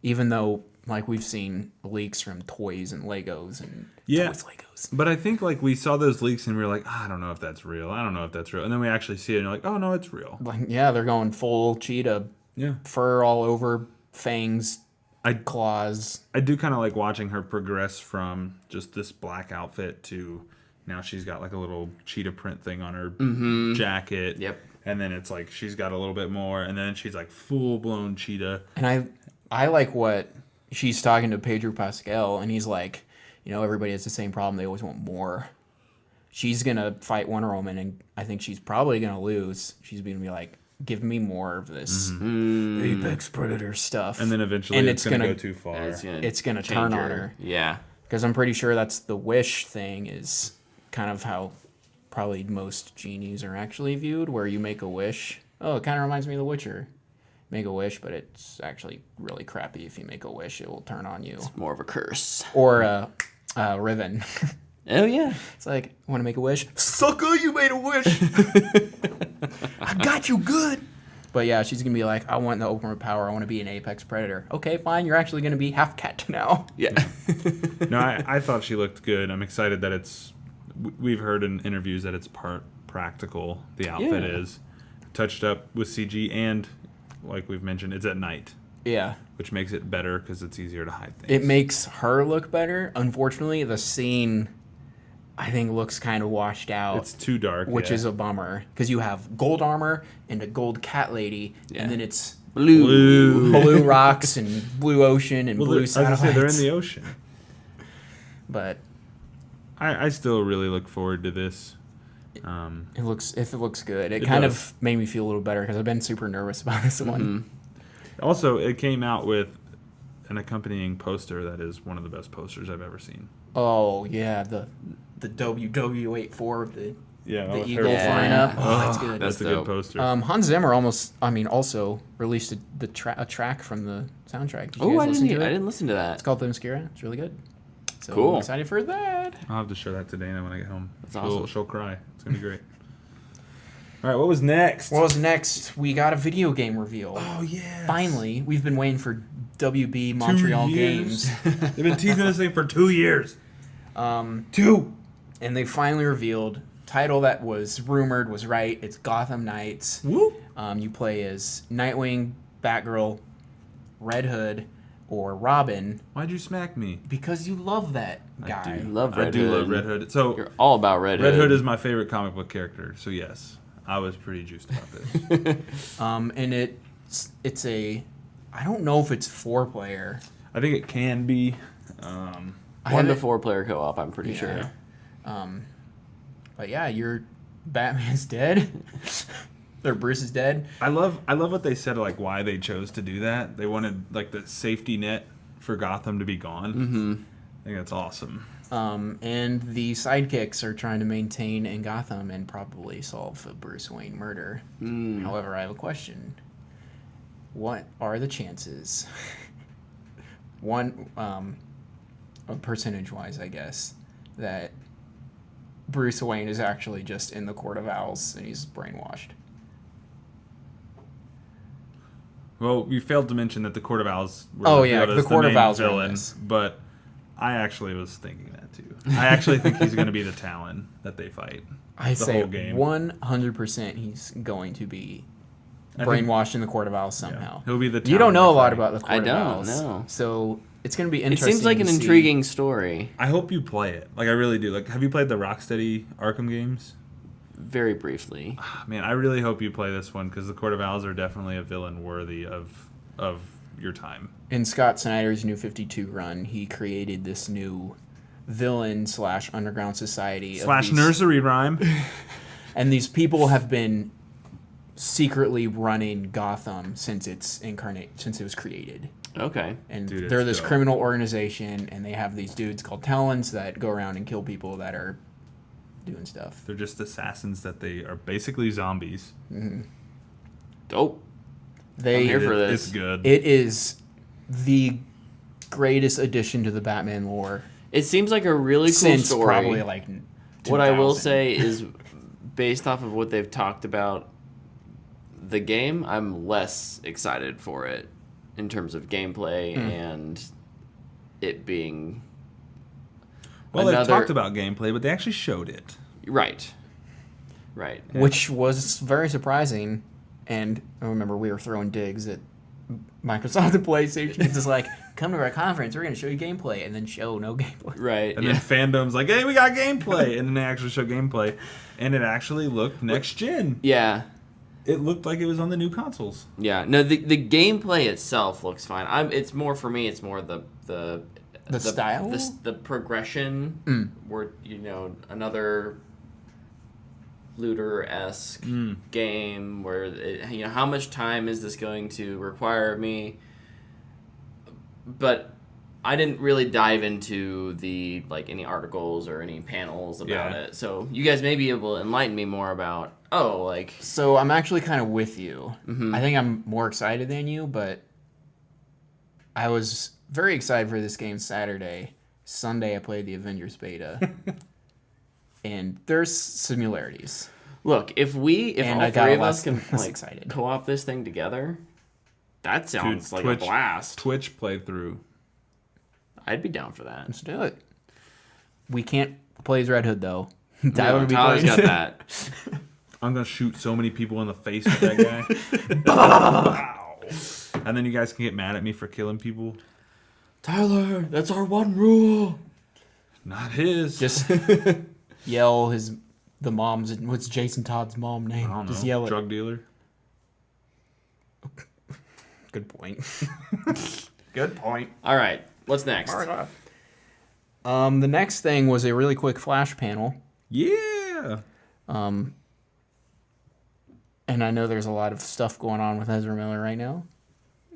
even though like we've seen leaks from toys and Legos and Yeah. toys Legos. But I think like we saw those leaks and we were like, I don't know if that's real. I don't know if that's real. And then we actually see it and you're like, oh no, it's real. Like, yeah, they're going full cheetah, Yeah. fur all over, fangs, I claws. I do kind of like watching her progress from just this black outfit to now she's got like a little cheetah print thing on her jacket. Yep. And then it's like she's got a little bit more, and then she's like full blown cheetah. And I like what she's talking to Pedro Pascal, and he's like, you know, everybody has the same problem. They always want more. She's going to fight Wonder Woman, and I think she's probably going to lose. She's going to be like, give me more of this Apex Predator stuff. And then eventually And it's going to go too far. It's gonna change turn on her. Yeah. Because I'm pretty sure that's the wish thing is kind of how probably most genies are actually viewed, where you make a wish. Oh, it kind of reminds me of The Witcher. Make a wish, but it's actually really crappy. If you make a wish, it will turn on you. More of a curse. Or Riven. Oh, yeah. It's like, want to make a wish? Sucker, you made a wish. I got you good. But yeah, she's going to be like, I want the ultimate power. I want to be an Apex Predator. Okay, fine. You're actually going to be half cat now. Yeah. No, I thought she looked good. I'm excited that we've heard in interviews that it's part practical. The outfit Yeah. is touched up with CG, and like we've mentioned, it's at night, Yeah. which makes it better because it's easier to hide things. It makes her look better. Unfortunately, the scene, I think, looks kind of washed out. It's too dark, which yeah. is a bummer, because you have gold armor and a gold cat lady, Yeah. and then it's Blue. rocks and blue ocean and blue I was gonna satellites. say they're in the ocean. But I still really look forward to this. it looks good. It It kind does. of made me feel a little better because I've been super nervous about this one. Also, it came out with an accompanying poster that is one of the best posters I've ever seen. Oh yeah, the WW84, the Yeah, eagle flying up. Oh, that's good. That's a dope. good poster. Hans Zimmer also released a track from the soundtrack. Did you Oh, guys I listen to didn't. it? I didn't listen to that. It's called Themyscira. It's really good. So Cool. I'm excited for that. I'll have to show that to Dana when I get home. That's awesome. She'll cry. It's gonna be great. All right, what was next? What was next? We got a video game reveal. Oh yeah! Finally, we've been waiting for WB Montreal Games. They've been teasing this thing for 2 years. 2. And they finally revealed. Title that was rumored was right. It's Gotham Knights. Whoop. You play as Nightwing, Batgirl, Red Hood, or Robin, Why'd you smack me? because you love that I guy. do. Love I Red do Hood. love Red Hood. So You're all about Red Hood. Red Hood is my favorite comic book character. So yes, I was pretty juiced about this. And it's a, I don't know if it's 4-player. I think it can be. 1 to 4 player co-op. I'm pretty Yeah. sure. But yeah, your Batman's dead. Or Bruce is dead. I love what they said, like why they chose to do that. They wanted like the safety net for Gotham to be gone. Mm-hmm. I think that's awesome. And the sidekicks are trying to maintain in Gotham and probably solve a Bruce Wayne murder. However, I have a question. What are the chances? One, percentage-wise, I guess, that Bruce Wayne is actually just in the Court of Owls and he's brainwashed. Well, we failed to mention that the Court of Owls were Oh, yeah, revealed the as Court of main Owls are in villain, this. but I actually was thinking that too. I actually think he's going to be the Talon that they fight. I the say whole game. 100% he's going to be brainwashed in the Court of Owls somehow. He'll be the You don't know a lot referee. about the Court of Owls. know. So it's going to be It interesting. seems like an to see. intriguing story. I hope you play it. Like, I really do. Like, have you played the Rocksteady Arkham games? Very briefly. Man, I really hope you play this one because the Court of Owls are definitely a villain worthy of your time. In Scott Snyder's New 52 run, he created this new villain / underground society / nursery rhyme. And these people have been secretly running Gotham since it was created. Okay. And Dude, they're it's this dope. criminal organization, and they have these dudes called Talons that go around and kill people that are doing stuff. They're just assassins that they are basically zombies. Dope. I'm They here for this. It's good. It is the greatest addition to the Batman lore It seems like a really cool since story. probably like 2000. What I will say is, based off of what they've talked about the game, I'm less excited for it in terms of gameplay and it being Well, they've talked about gameplay, but they actually showed it. Right. Which was very surprising. And I remember we were throwing digs at Microsoft and PlayStation. It's just like, come to our conference, we're going to show you gameplay, and then show no gameplay. Right. And then FanDome's like, hey, we got gameplay. And then they actually show gameplay. And it actually looked next gen. Yeah. It looked like it was on the new consoles. Yeah. No, the gameplay itself looks fine. It's more for me. It's more the style? the progression. Where another looter-esque game where how much time is this going to require me? But I didn't really dive into the any articles or any panels about it. So you guys may be able to enlighten me more about So I'm actually kind of with you. Mm-hmm. I think I'm more excited than you, but I was very excited for this game Saturday. Sunday I played the Avengers beta. And there's similarities. Look, if all three of us can excited. co-op this thing together, that sounds like Twitch, a blast. Twitch playthrough. I'd be down for that. Let's do it. We can't play as Red Hood though. No, Tyler's got that. I'm gonna shoot so many people in the face with that guy. Wow. And then you guys can get mad at me for killing people. Tyler, that's our one rule. Not his. Just yell the mom's. What's Jason Todd's mom name? I don't Just know. yell it. Drug dealer. Good point. Good point. All right, what's next? The next thing was a really quick flash panel. Yeah. And I know there's a lot of stuff going on with Ezra Miller right now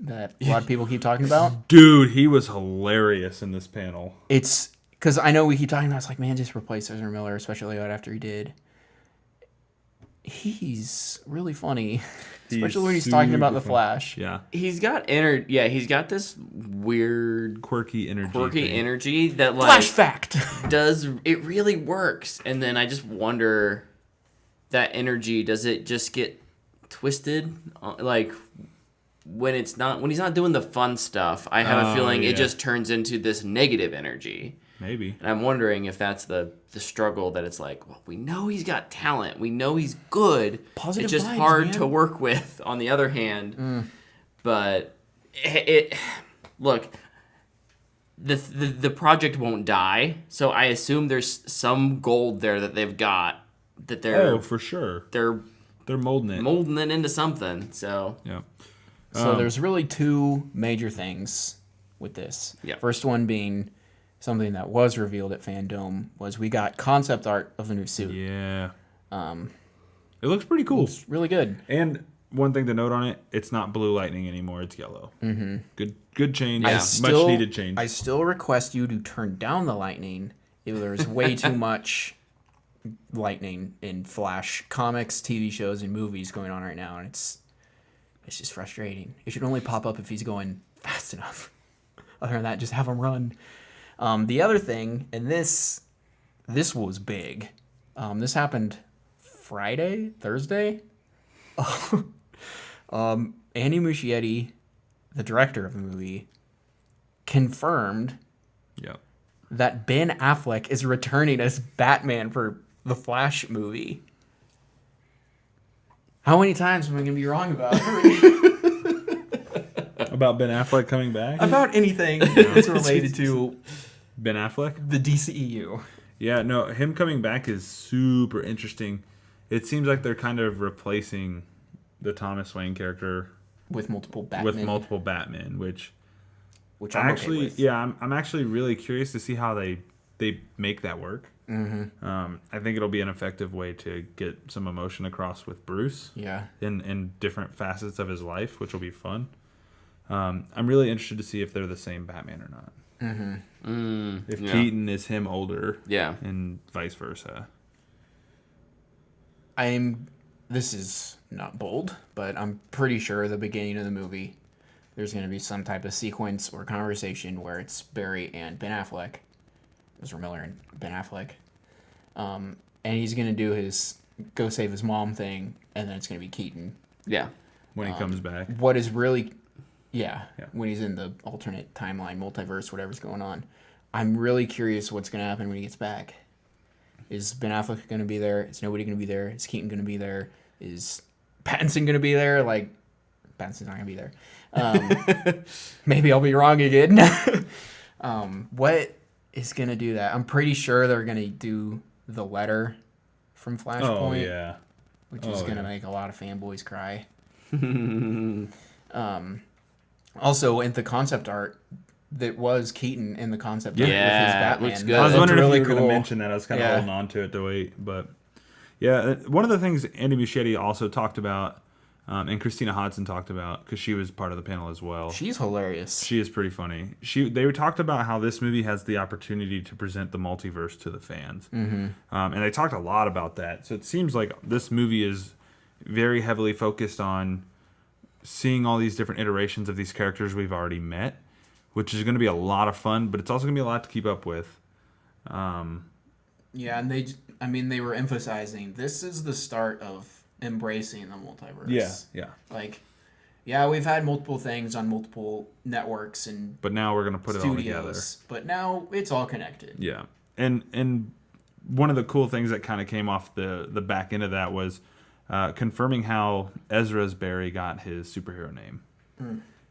that a lot of people keep talking about. Dude, he was hilarious in this panel. It's because I know we keep talking about it's like, man, just replace Ezra Miller, especially right after he did. He's really funny, especially when he's talking about the Flash. Yeah. He's got he's got this weird Quirky energy. energy that Flash fact. it really works. And then I just wonder, that energy, does it just get twisted? Like when he's not doing the fun stuff, I have a feeling it just turns into this negative energy. Maybe. And I'm wondering if that's the struggle, that it's like, well, we know he's got talent. We know he's good. Positive it's just vibes, hard man. to work with on the other hand. But look, the project won't die. So I assume there's some gold there that they've got, that they're for sure. They're molding it. into something. So Yeah. So there's really two major things with this. Yeah. First one being something that was revealed at FanDome was we got concept art of the new suit. Yeah. It looks pretty cool. It's really good. And one thing to note on it, it's not blue lightning anymore. It's yellow. Mm-hmm. Good change. Yeah. Much needed change. I still request you to turn down the lightning if there's way too much lightning in Flash comics, TV shows, and movies going on right now, and it's just frustrating. It should only pop up if he's going fast enough. Other than that, just have him run. The other thing, and this was big. This happened Thursday. Andy Muschietti, the director of the movie, confirmed that Ben Affleck is returning as Batman for the Flash movie. How many times am I going to be wrong about About Ben Affleck coming back? about anything that's related to Ben Affleck? the DCEU? Yeah, no, him coming back is super interesting. It seems like they're kind of replacing the Thomas Wayne character With multiple Batmen. which I'm actually, okay with. yeah, I'm actually really curious to see how they make that work. Mm-hmm. I think it'll be an effective way to get some emotion across with Bruce Yeah. in different facets of his life, which will be fun. I'm really interested to see if they're the same Batman or not. Mm-hmm. If Keaton is him older, Yeah. and vice versa. This is not bold, but I'm pretty sure at the beginning of the movie there's going to be some type of sequence or conversation where it's Barry and Ben Affleck. Ezra Miller and Ben Affleck. And he's going to do his go save his mom thing, and then it's going to be Keaton. Yeah. When he comes back. What is really... Yeah, Yeah. when he's in the alternate timeline, multiverse, whatever's going on. I'm really curious what's going to happen when he gets back. Is Ben Affleck going to be there? Is nobody going to be there? Is Keaton going to be there? Is Pattinson going to be there? Like, Pattinson's not going to be there. Maybe I'll be wrong again. What is going to do that? I'm pretty sure they're going to do the letter from Flashpoint. Oh, yeah. Which is going to make a lot of fanboys cry. Also, in the concept art, that was Keaton in the concept art with his Batman. Looks good. I was That wondering really if you were going cool. to mention that. I was kind of holding on to it to wait. But, yeah, one of the things Andy Muschietti also talked about, and Christina Hodson talked about, because she was part of the panel as well. She's hilarious. She is pretty funny. They talked about how this movie has the opportunity to present the multiverse to the fans. Mm-hmm. And they talked a lot about that. So it seems like this movie is very heavily focused on seeing all these different iterations of these characters we've already met, which is going to be a lot of fun, but it's also going to be a lot to keep up with. Yeah, and they were emphasizing this is the start of embracing the multiverse. Yeah. Like, yeah, we've had multiple things on multiple networks and But now we're going to put it all together. studios, but now it's all connected. Yeah. And one of the cool things that kind of came off the back end of that was confirming how Ezra's Barry got his superhero name.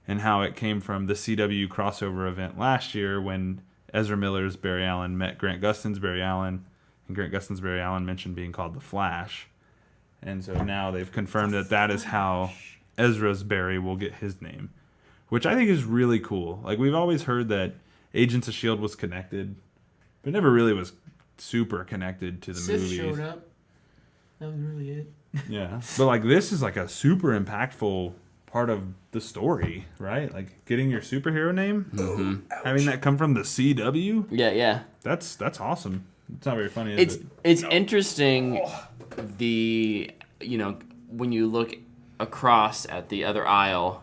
And how it came from the CW crossover event last year when Ezra Miller's Barry Allen met Grant Gustin's Barry Allen, and Grant Gustin's Barry Allen mentioned being called the Flash. And so now they've confirmed that is how Ezra's Barry will get his name, which I think is really cool. Like, we've always heard that Agents of S.H.I.E.L.D. was connected, but never really was super connected to the Sif movies. showed up. That was really it. Yeah. But, like, this is, like, a super impactful part of the story, right? Like, getting your superhero name, having that come from the CW. Yeah. That's awesome. It's not very funny, is it? It's interesting. When you look across the aisle,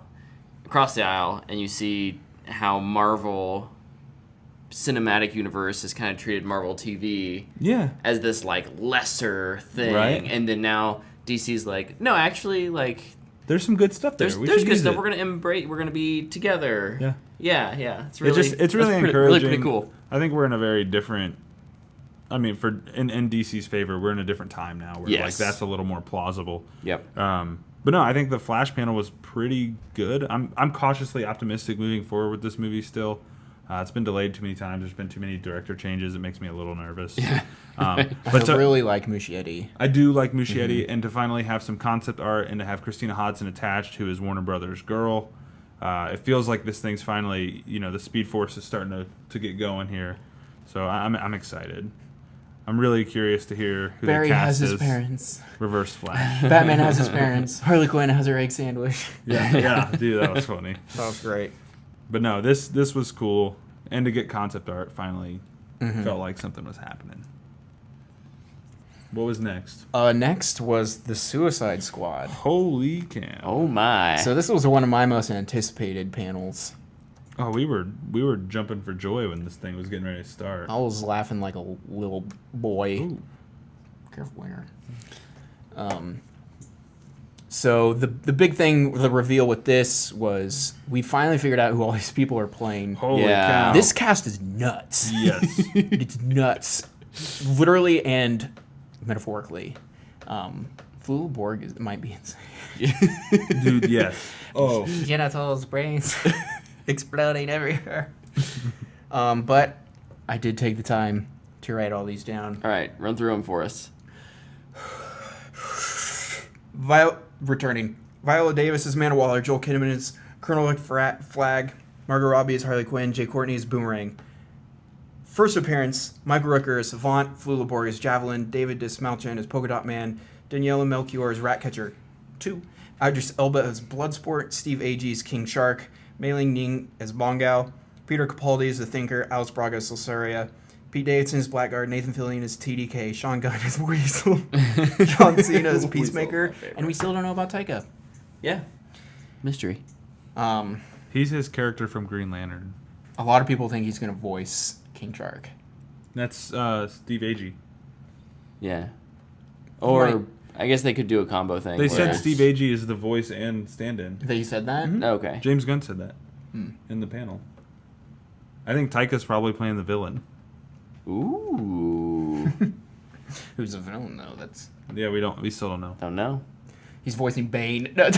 and you see how Marvel Cinematic Universe has kind of treated Marvel TV as this like lesser thing, Right. and then now DC's like, no, actually, like There's some good stuff there. there's good stuff. We're gonna embrace. We're gonna be together. Yeah. It's really It's really pretty, encouraging. really pretty cool. I think we're in a very different. I mean, in DC's favor, we're in a different time now where like that's a little more plausible. Yep. But no, I think the Flash panel was pretty good. I'm cautiously optimistic moving forward with this movie still. It's been delayed too many times. There's been too many director changes. It makes me a little nervous. I really like Muschietti. I do like Muschietti, and to finally have some concept art and to have Christina Hodson attached, who is Warner Brothers' girl, it feels like this thing's finally, the Speed Force is starting to get going here. So I'm excited. I'm really curious to hear who Barry they cast has his as parents. Reverse Flash. Batman has his parents. Harley Quinn has her egg sandwich. Yeah, dude, that was funny. That was great. But no, this was cool, and to get concept art finally felt like something was happening. What was next? Next was the Suicide Squad. Holy cow! Oh my! So this was one of my most anticipated panels. Oh, we were jumping for joy when this thing was getting ready to start. I was laughing like a little boy. Ooh. Careful, where? So the big thing, the reveal with this was we finally figured out who all these people are playing. Holy Yeah. cow! This cast is nuts. It's nuts, literally and metaphorically. Flugelborg might be insane. Dude, yes. Oh. Genitals, brains exploding everywhere. But I did take the time to write all these down. All right, run through them for us. Returning. Viola Davis is Amanda Waller. Joel Kinnaman is Colonel Flag. Margot Robbie is Harley Quinn. Jay Courtney is Boomerang. First appearance, Michael Rooker is Savant. Flugelborg is Javelin. David Dismalchin is Polka Dot Man. Daniela Melchior is Ratcatcher 2. Idris Elba is Bloodsport. Steve Agee is King Shark. Mei Ling Ning is Bongao. Peter Capaldi is The Thinker. Alice Braga is Celsaria. Pete Davidson is Blackguard. Nathan Fillion is TDK. Sean Gunn is Weasel. John Cena is Peacemaker. And we still don't know about Taika. Yeah. Mystery. He's his character from Green Lantern. A lot of people think he's going to voice King Shark. That's Steve Agee. Yeah. Or Right. I guess they could do a combo thing. They said where- Steve Agee is the voice and stand-in. They said that? Okay. James Gunn said that in the panel. I think Taika's probably playing the villain. Ooh. Who's the villain, though? That's... Yeah, we still don't know. Don't know. He's voicing Bane. No.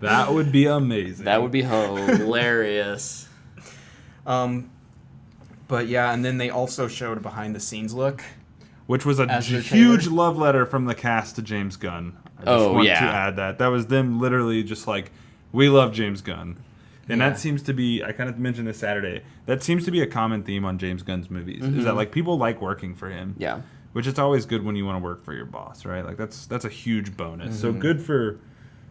That would be amazing. That would be hilarious. But yeah, and then they also showed a behind-the-scenes look. Which was a As the huge trailer. love letter from the cast to James Gunn. I just Oh, want yeah. to add that. That was them literally just like, we love James Gunn. And Yeah. that seems to be, I kind of mentioned this Saturday, that seems to be a common theme on James Gunn's movies. Is that like people like working for him. Yeah. Which it's always good when you want to work for your boss, right? Like that's a huge bonus. So good for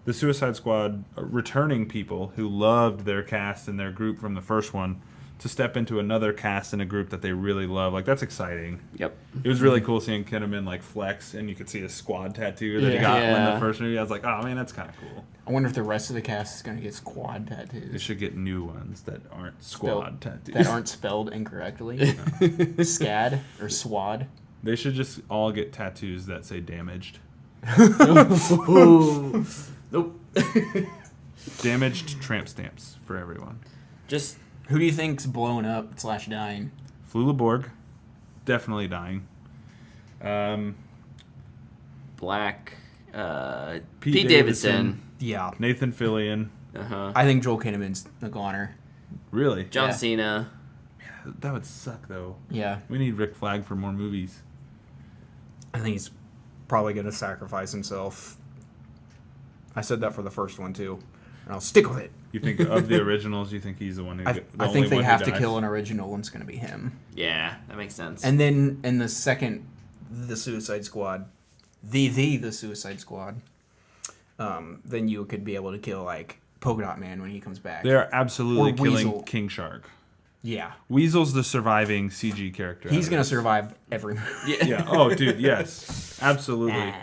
the Suicide Squad returning people who loved their cast and their group from the first one to step into another cast and a group that they really love. Like that's exciting. Yep. It was really cool seeing Kinnaman like flex, and you could see his squad tattoo that he got in Yeah. the first movie. I was like, oh man, that's kind of cool. I wonder if the rest of the cast is going to get squad They tattoos. should get new ones that aren't squad tattoos. That aren't spelled incorrectly. Scad or swad. They should just all get tattoos that say damaged. Nope. Damaged tramp stamps for everyone. Just Who do you think's blowing up / dying? Flugelborg, definitely dying. Black. Pete Pete Davidson. Yeah. Nathan Fillion. Uh-huh. I think Joel Kinnaman's the goner. Really? John Yeah. Cena. That would suck, though. Yeah. We need Rick Flag for more movies. I think he's probably going to sacrifice himself. I said that for the first one, too. And I'll stick with it. You think of the originals, you think he's the one who I the think only they one who have to dies? kill an original, and it's going to be him. Yeah, that makes sense. And then in the second, the Suicide Squad, the Suicide Squad, then you could be able to kill, like, Polka Dot Man when he comes back. They are absolutely Or killing Weasel. King Shark. Yeah. Weasel's the surviving CG character. He's going to to survive every movie. Yeah. Oh, dude, yes. Absolutely.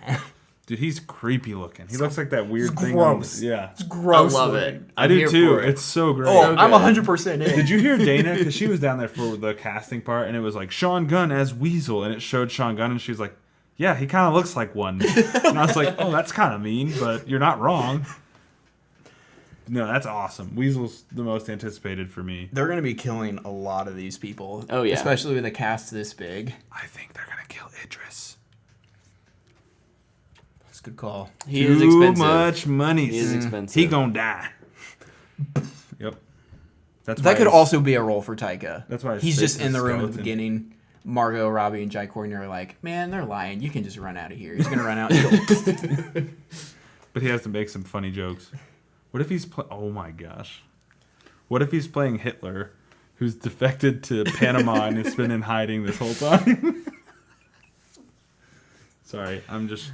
Dude, he's creepy looking. He looks like that weird thing. gross. Yeah. It's gross. I love looking. it. I I'm do here too. for it. It's so great. Oh, So I'm good. 100% in. Did you hear Dana? Because she was down there for the casting part, and it was like Sean Gunn as Weasel, and it showed Sean Gunn, and she was like, "Yeah, he kind of looks like one." And I was like, "Oh, that's kind of mean, but you're not wrong." No, that's awesome. Weasel's the most anticipated for me. They're going to be killing a lot of these people. Oh, yeah. Especially with a cast this big. I think they're gonna kill Idris. That's a good call. He is Too expensive. much money. He is expensive. He gonna die. Yep. That's That why could his- also be a role for Taika. That's why his he's face just is in the room at skeleton. the beginning. Margot Robbie and Jai Courtney are like, man, they're lying. You can just run out of here. He's going to run out and go. But he has to make some funny jokes. What if he's oh my gosh. What if he's playing Hitler, who's defected to Panama and has been in hiding this whole time? Sorry, I'm just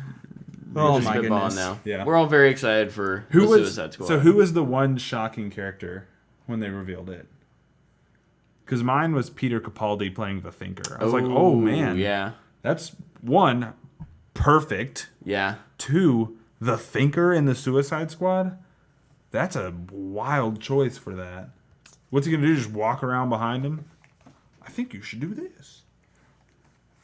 Oh, Just my spitballing goodness. now. Yeah. We're all very excited for who the was Suicide Squad. so who was the one shocking character when they revealed it? Because mine was Peter Capaldi playing the Thinker. I was like, oh Ooh, man, Yeah. that's one perfect. Yeah. Two, the Thinker in the Suicide Squad. That's a wild choice for that. What's he gonna do? Just walk around behind him? I think you should do this.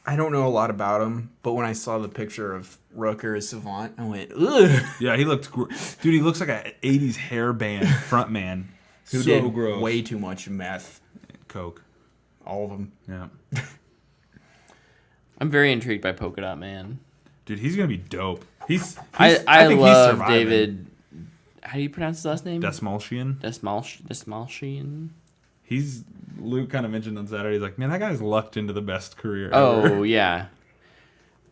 I don't know a lot about him, but when I saw the picture of Rooker as Savant, I went, ugh. Yeah, he looked dude. He looks like a '80s hair band frontman. Who So did gross. way too much meth. Coke. All of them. Yeah. I'm very intrigued by Polka Dot Man. Dude, he's gonna be dope. I think he's love surviving. David. How do you pronounce his last name? Desmalchian. Desmalchian. Luke kind of mentioned on Saturday. He's like, man, that guy's lucked into the best career ever. Oh yeah,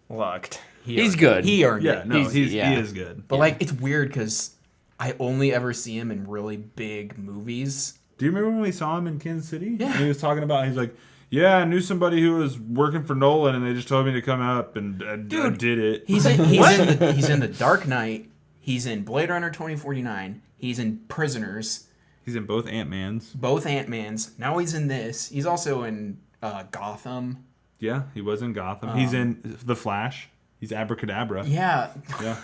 Lucked. he's good. He earned Yeah, it. no, he yeah. is good. But like, it's weird because I only ever see him in really big movies. Do you remember when we saw him in Kansas City? Yeah. And he was talking about, he's like, yeah, I knew somebody who was working for Nolan, and they just told me to come up, and I did it. He's in the Dark Knight. He's in Blade Runner 2049. He's in Prisoners. He's in both Ant-Mans. Both Ant-Mans. Now he's in this. He's also in Gotham. Yeah, he was in Gotham. He's in The Flash. He's Abracadabra. Yeah. Yeah.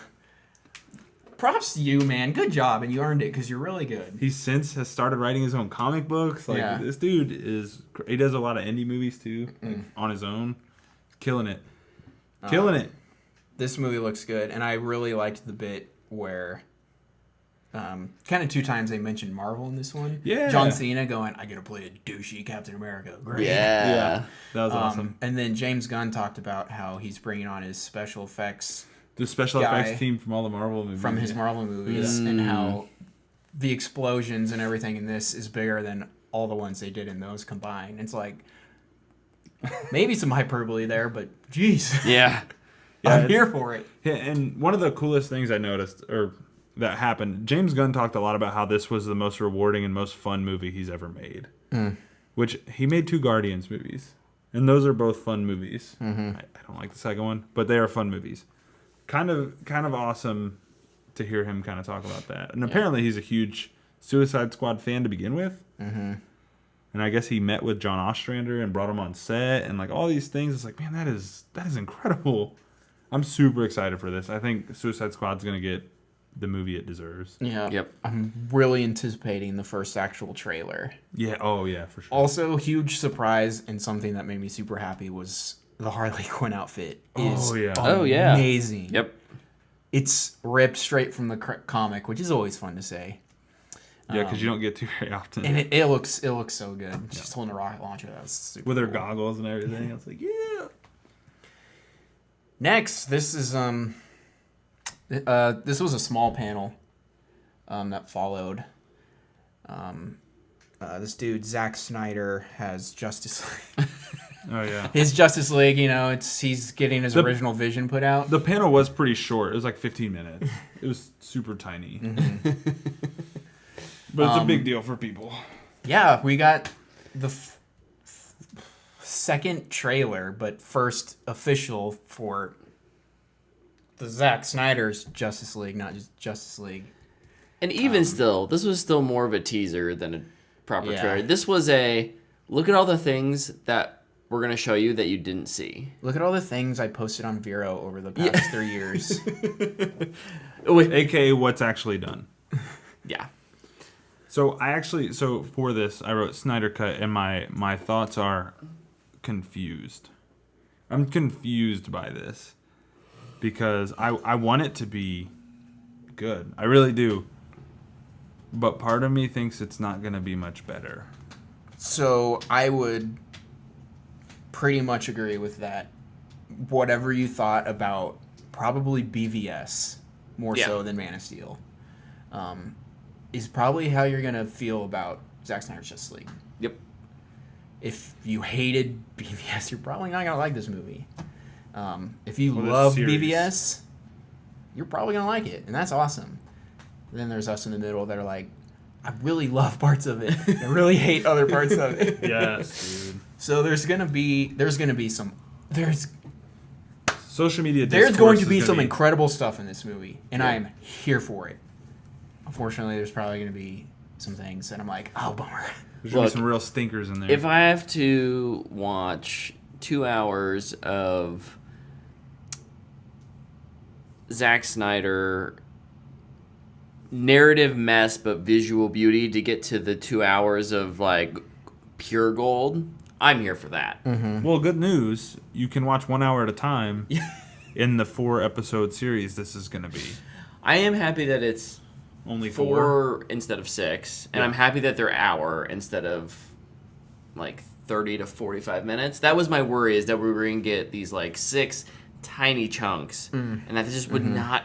Props to you, man. Good job, and you earned it because you're really good. He since has started writing his own comic books. Like, Yeah. this dude he does a lot of indie movies too, like, on his own. Killing it. Killing it. This movie looks good, and I really liked the bit where kind of 2 times they mentioned Marvel in this one. Yeah. John Cena going, I get to play a douchey Captain America. Great. Yeah. That was awesome. And then James Gunn talked about how he's bringing on his special effects The special guy effects team from all the Marvel movies. from his Marvel movies, and how the explosions and everything in this is bigger than all the ones they did in those combined. It's like, maybe some hyperbole there, but geez. Yeah. I'm here for it. Yeah, and one of the coolest things I noticed, or that happened, James Gunn talked a lot about how this was the most rewarding and most fun movie he's ever made. Which, he made 2 Guardians movies, and those are both fun movies. I don't like the second one, but they are fun movies. Kind of awesome to hear him kind of talk about that. And apparently he's a huge Suicide Squad fan to begin with. And I guess he met with John Ostrander and brought him on set and like all these things. It's like, man, that is incredible. I'm super excited for this. I think Suicide Squad's going to get the movie it deserves. Yeah. Yep. I'm really anticipating the first actual trailer. Yeah. Oh, yeah, for sure. Also, huge surprise and something that made me super happy was the Harley Quinn outfit. Is Oh, yeah. amazing. Yep. It's ripped straight from the comic, which is always fun to say. Yeah, because you don't get to very often. And it looks so good. She's holding a rocket launcher. That was super With her cool. goggles and everything. I was like, yeah. Next, this is this was a small panel that followed. This dude Zack Snyder has Justice League. Oh, yeah. His Justice League, he's getting his original vision put out. The panel was pretty short. It was like 15 minutes. It was super tiny. But it's a big deal for people. Yeah, we got the second trailer, but first official for the Zack Snyder's Justice League, not just Justice League. And even still, this was still more of a teaser than a proper Yeah. trailer. This was a look at all the things that we're going to show you that you didn't see. Look at all the things I posted on Vero over the past 3 years. AKA what's actually done. Yeah. So for this, I wrote Snyder Cut, and my thoughts are confused. I'm confused by this because I want it to be good. I really do. But part of me thinks it's not going to be much better. So I would pretty much agree with that. Whatever you thought about probably BVS more so than Man of Steel is probably how you're going to feel about Zack Snyder's Justice League. Yep. If you hated BVS, you're probably not going to like this movie. If you Well, this love series. BVS, you're probably going to like it, and that's awesome. Then there's us in the middle that are like, I really love parts of it. I really hate other parts of it. Yes, dude. So there's going to be some Social media there's discourse going to is be gonna some incredible stuff in this movie, and Yeah. I am here for it. Unfortunately, there's probably going to be some things that I'm like, oh, bummer. There's going to Look, be some real stinkers in there. If I have to watch 2 hours of Zack Snyder narrative mess but visual beauty to get to the 2 hours of like pure gold, I'm here for that. Well, good news. You can watch 1 hour at a time in the 4-episode series this is going to be. I am happy that it's Only 4 instead of 6, and I'm happy that they're hour instead of like 30 to 45 minutes. That was my worry, is that we were going to get these like 6 tiny chunks, and that just would not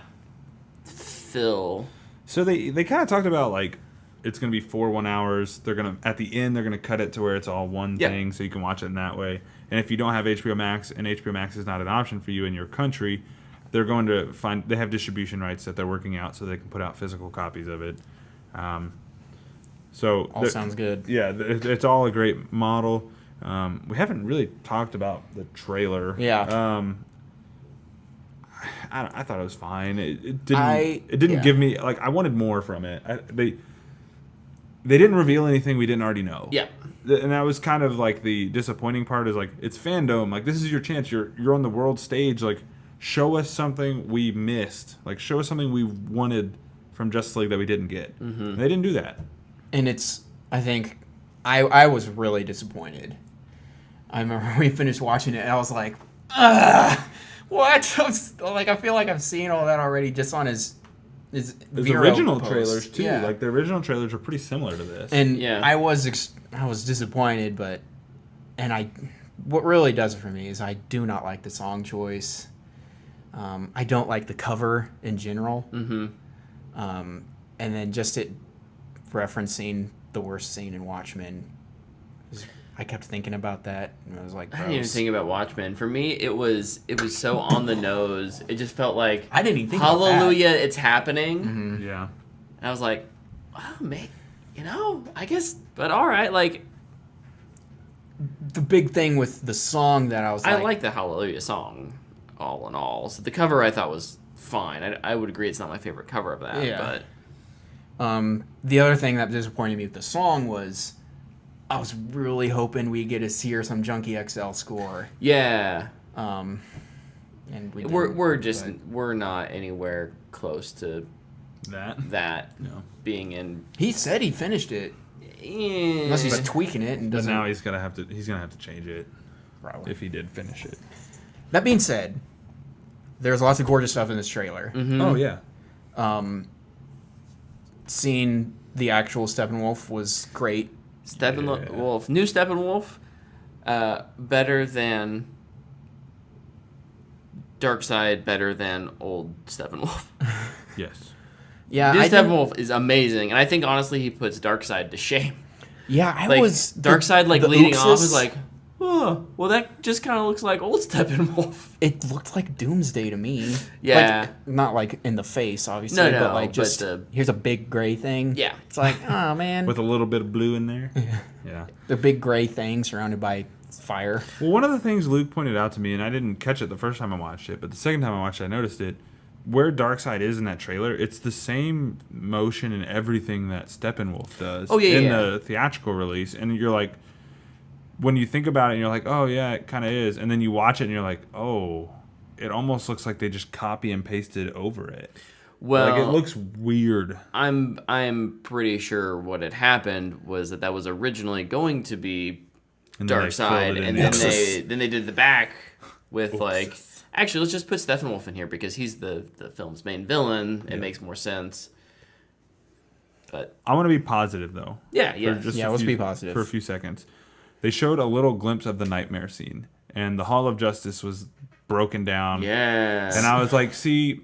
fill. So they kind of talked about like it's gonna be 1 hours. They're gonna at the end they're gonna cut it to where it's all one thing, so you can watch it in that way. And if you don't have HBO Max and HBO Max is not an option for you in your country, they're going to they have distribution rights that they're working out so they can put out physical copies of it. So all sounds good. Yeah, it's all a great model. We haven't really talked about the trailer. Yeah. I thought it was fine. It didn't give me like I wanted more from it. They didn't reveal anything we didn't already know. Yeah. And that was kind of like the disappointing part is like it's FanDome. Like this is your chance. You're on the world stage. Like show us something we missed. Like show us something we wanted from Justice League that we didn't get. And they didn't do that. And I think I was really disappointed. I remember we finished watching it and I was like, what? I feel like I've seen all that already just on his original post. trailers too. Yeah. Like the original trailers were pretty similar to this. And I was disappointed, but what really does it for me is I do not like the song choice. I don't like the cover in general. And then just it referencing the worst scene in Watchmen. I kept thinking about that, and I was like, gross. I didn't even think about Watchmen. For me, it was so on the nose. It just felt like I didn't even think hallelujah, about that. it's happening. Yeah. And I was like, oh, man, I guess, but all right. Like The big thing with the song that I was I like the Hallelujah song, all in all. So the cover I thought was fine. I would agree it's not my favorite cover of that. Yeah. But the other thing that disappointed me with the song was I was really hoping we'd get to hear some Junkie XL score. yeah, And we're not anywhere close to that No. being in. he said he finished it. Unless he's tweaking it and But doesn't. now he's gonna have to change it Probably. if he did finish it. That being said, there's lots of gorgeous stuff in this trailer. Oh yeah. Seeing the actual Steppenwolf was great. Steppenwolf, new Steppenwolf, better than Darkseid, better than old Steppenwolf. Yes. Yeah, New Steppenwolf is amazing, and I think honestly he puts Darkseid to shame. Yeah, I Like was Darkseid the leading off Uxas, is like, oh, well that just kind of looks like old Steppenwolf. it looked like Doomsday to me. Yeah. Like, not like in the face, obviously, No, but like just but here's a big gray thing. Yeah. It's like, oh man, With a little bit of blue in there. Yeah. the big gray thing surrounded by fire. Well, one of the things Luke pointed out to me, and I didn't catch it the first time I watched it, but the second time I watched it, I noticed it. Where Darkseid is in that trailer, it's the same motion and everything that Steppenwolf does in the theatrical release. And you're like, when you think about it, you're like, oh, yeah, it kind of is. And then you watch it and you're like, oh, it almost looks like they just copy and pasted over it. Well, Like, it looks weird. I'm pretty sure what had happened was that was originally going to be And then they filled Darkseid, it in. and then they did the back with like. Actually, let's just put Steppenwolf in here because he's the film's main villain. It makes more sense. But I want to be positive, though. yeah. Let's be positive. For a few seconds. They showed a little glimpse of the nightmare scene, and the Hall of Justice was broken down. Yeah. And I was like, see,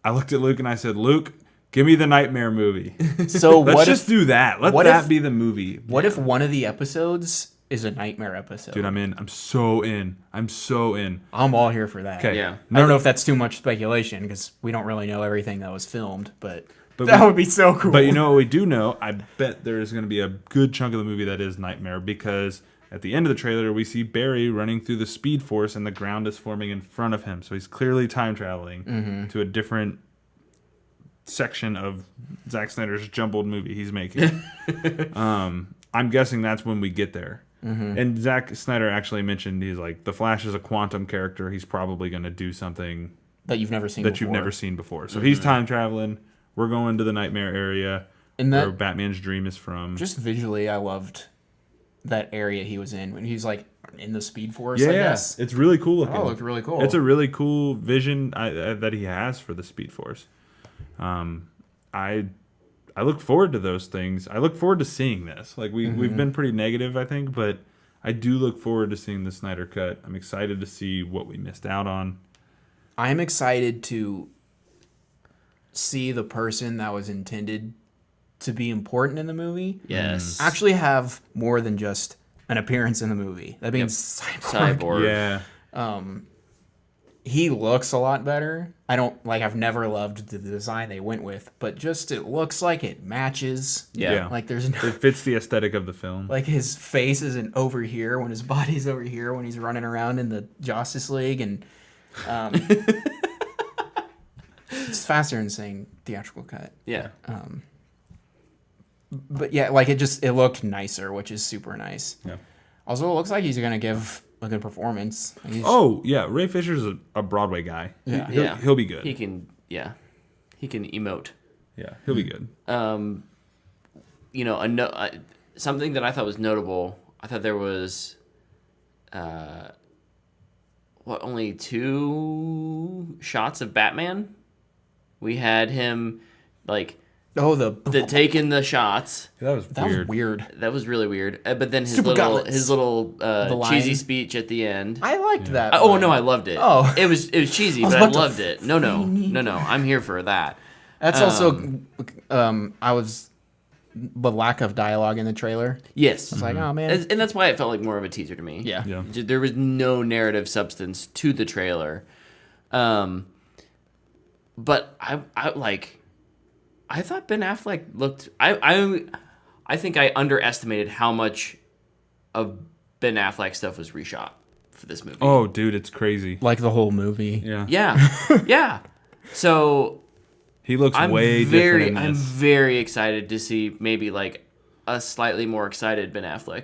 I looked at Luke and I said, Luke, give me the nightmare movie. So Let's just do that. Let that be the movie. What if one of the episodes is a nightmare episode? Dude, I'm in. I'm so in. I'm all here for that. Okay. Yeah. I don't know if that's too much speculation because we don't really know everything that was filmed, but that would be so cool. But you know what we do know? I bet there is going to be a good chunk of the movie that is Nightmare because at the end of the trailer, we see Barry running through the Speed Force and the ground is forming in front of him. So he's clearly time traveling to a different section of Zack Snyder's jumbled movie he's making. I'm guessing that's when we get there. And Zack Snyder actually mentioned he's like, the Flash is a quantum character. He's probably going to do something that you've never seen before. So he's time traveling. We're going to the nightmare area where Batman's dream is from. Just visually, I loved that area he was in when he was like in the Speed Force. I guess it's really cool looking. Oh, it looked really cool. It's a really cool vision that he has for the Speed Force. I look forward to those things. I look forward to seeing this. Like we've been pretty negative, I think, but I do look forward to seeing the Snyder Cut. I'm excited to see what we missed out on. I'm excited to see the person that was intended to be important in the movie Yes. actually have more than just an appearance in the movie. That means Cyborg. Yeah. He looks a lot better. I've never loved the design they went with, but just it looks like it matches. Yeah. Like there's no, It fits the aesthetic of the film. like his face isn't over here when his body's over here when he's running around in the Justice League, and it's faster than saying theatrical cut. Yeah. But yeah, like it looked nicer, which is super nice. Yeah. Also, it looks like he's gonna give a good performance. Like Oh yeah, Ray Fisher's a Broadway guy. Yeah. He'll be good. He can emote. Yeah, he'll be good. Something that I thought was notable. I thought there was, only 2 shots of Batman. We had him the taking the shots. That was weird. That was really weird. But then Super gauntlets. his little line. cheesy speech at the end. I liked that. Oh no, I loved it. Oh. it was cheesy, was but I about to loved it. No, I'm here for that. That's also the lack of dialogue in the trailer. Yes, It's like, oh man. and that's why it felt like more of a teaser to me. Yeah. Yeah. There was no narrative substance to the trailer. But I thought Ben Affleck looked. I think I underestimated how much of Ben Affleck stuff was reshot for this movie. Oh, dude, it's crazy. Like the whole movie. Yeah. Yeah. So He looks way different in this. I'm very excited to see maybe like a slightly more excited Ben Affleck.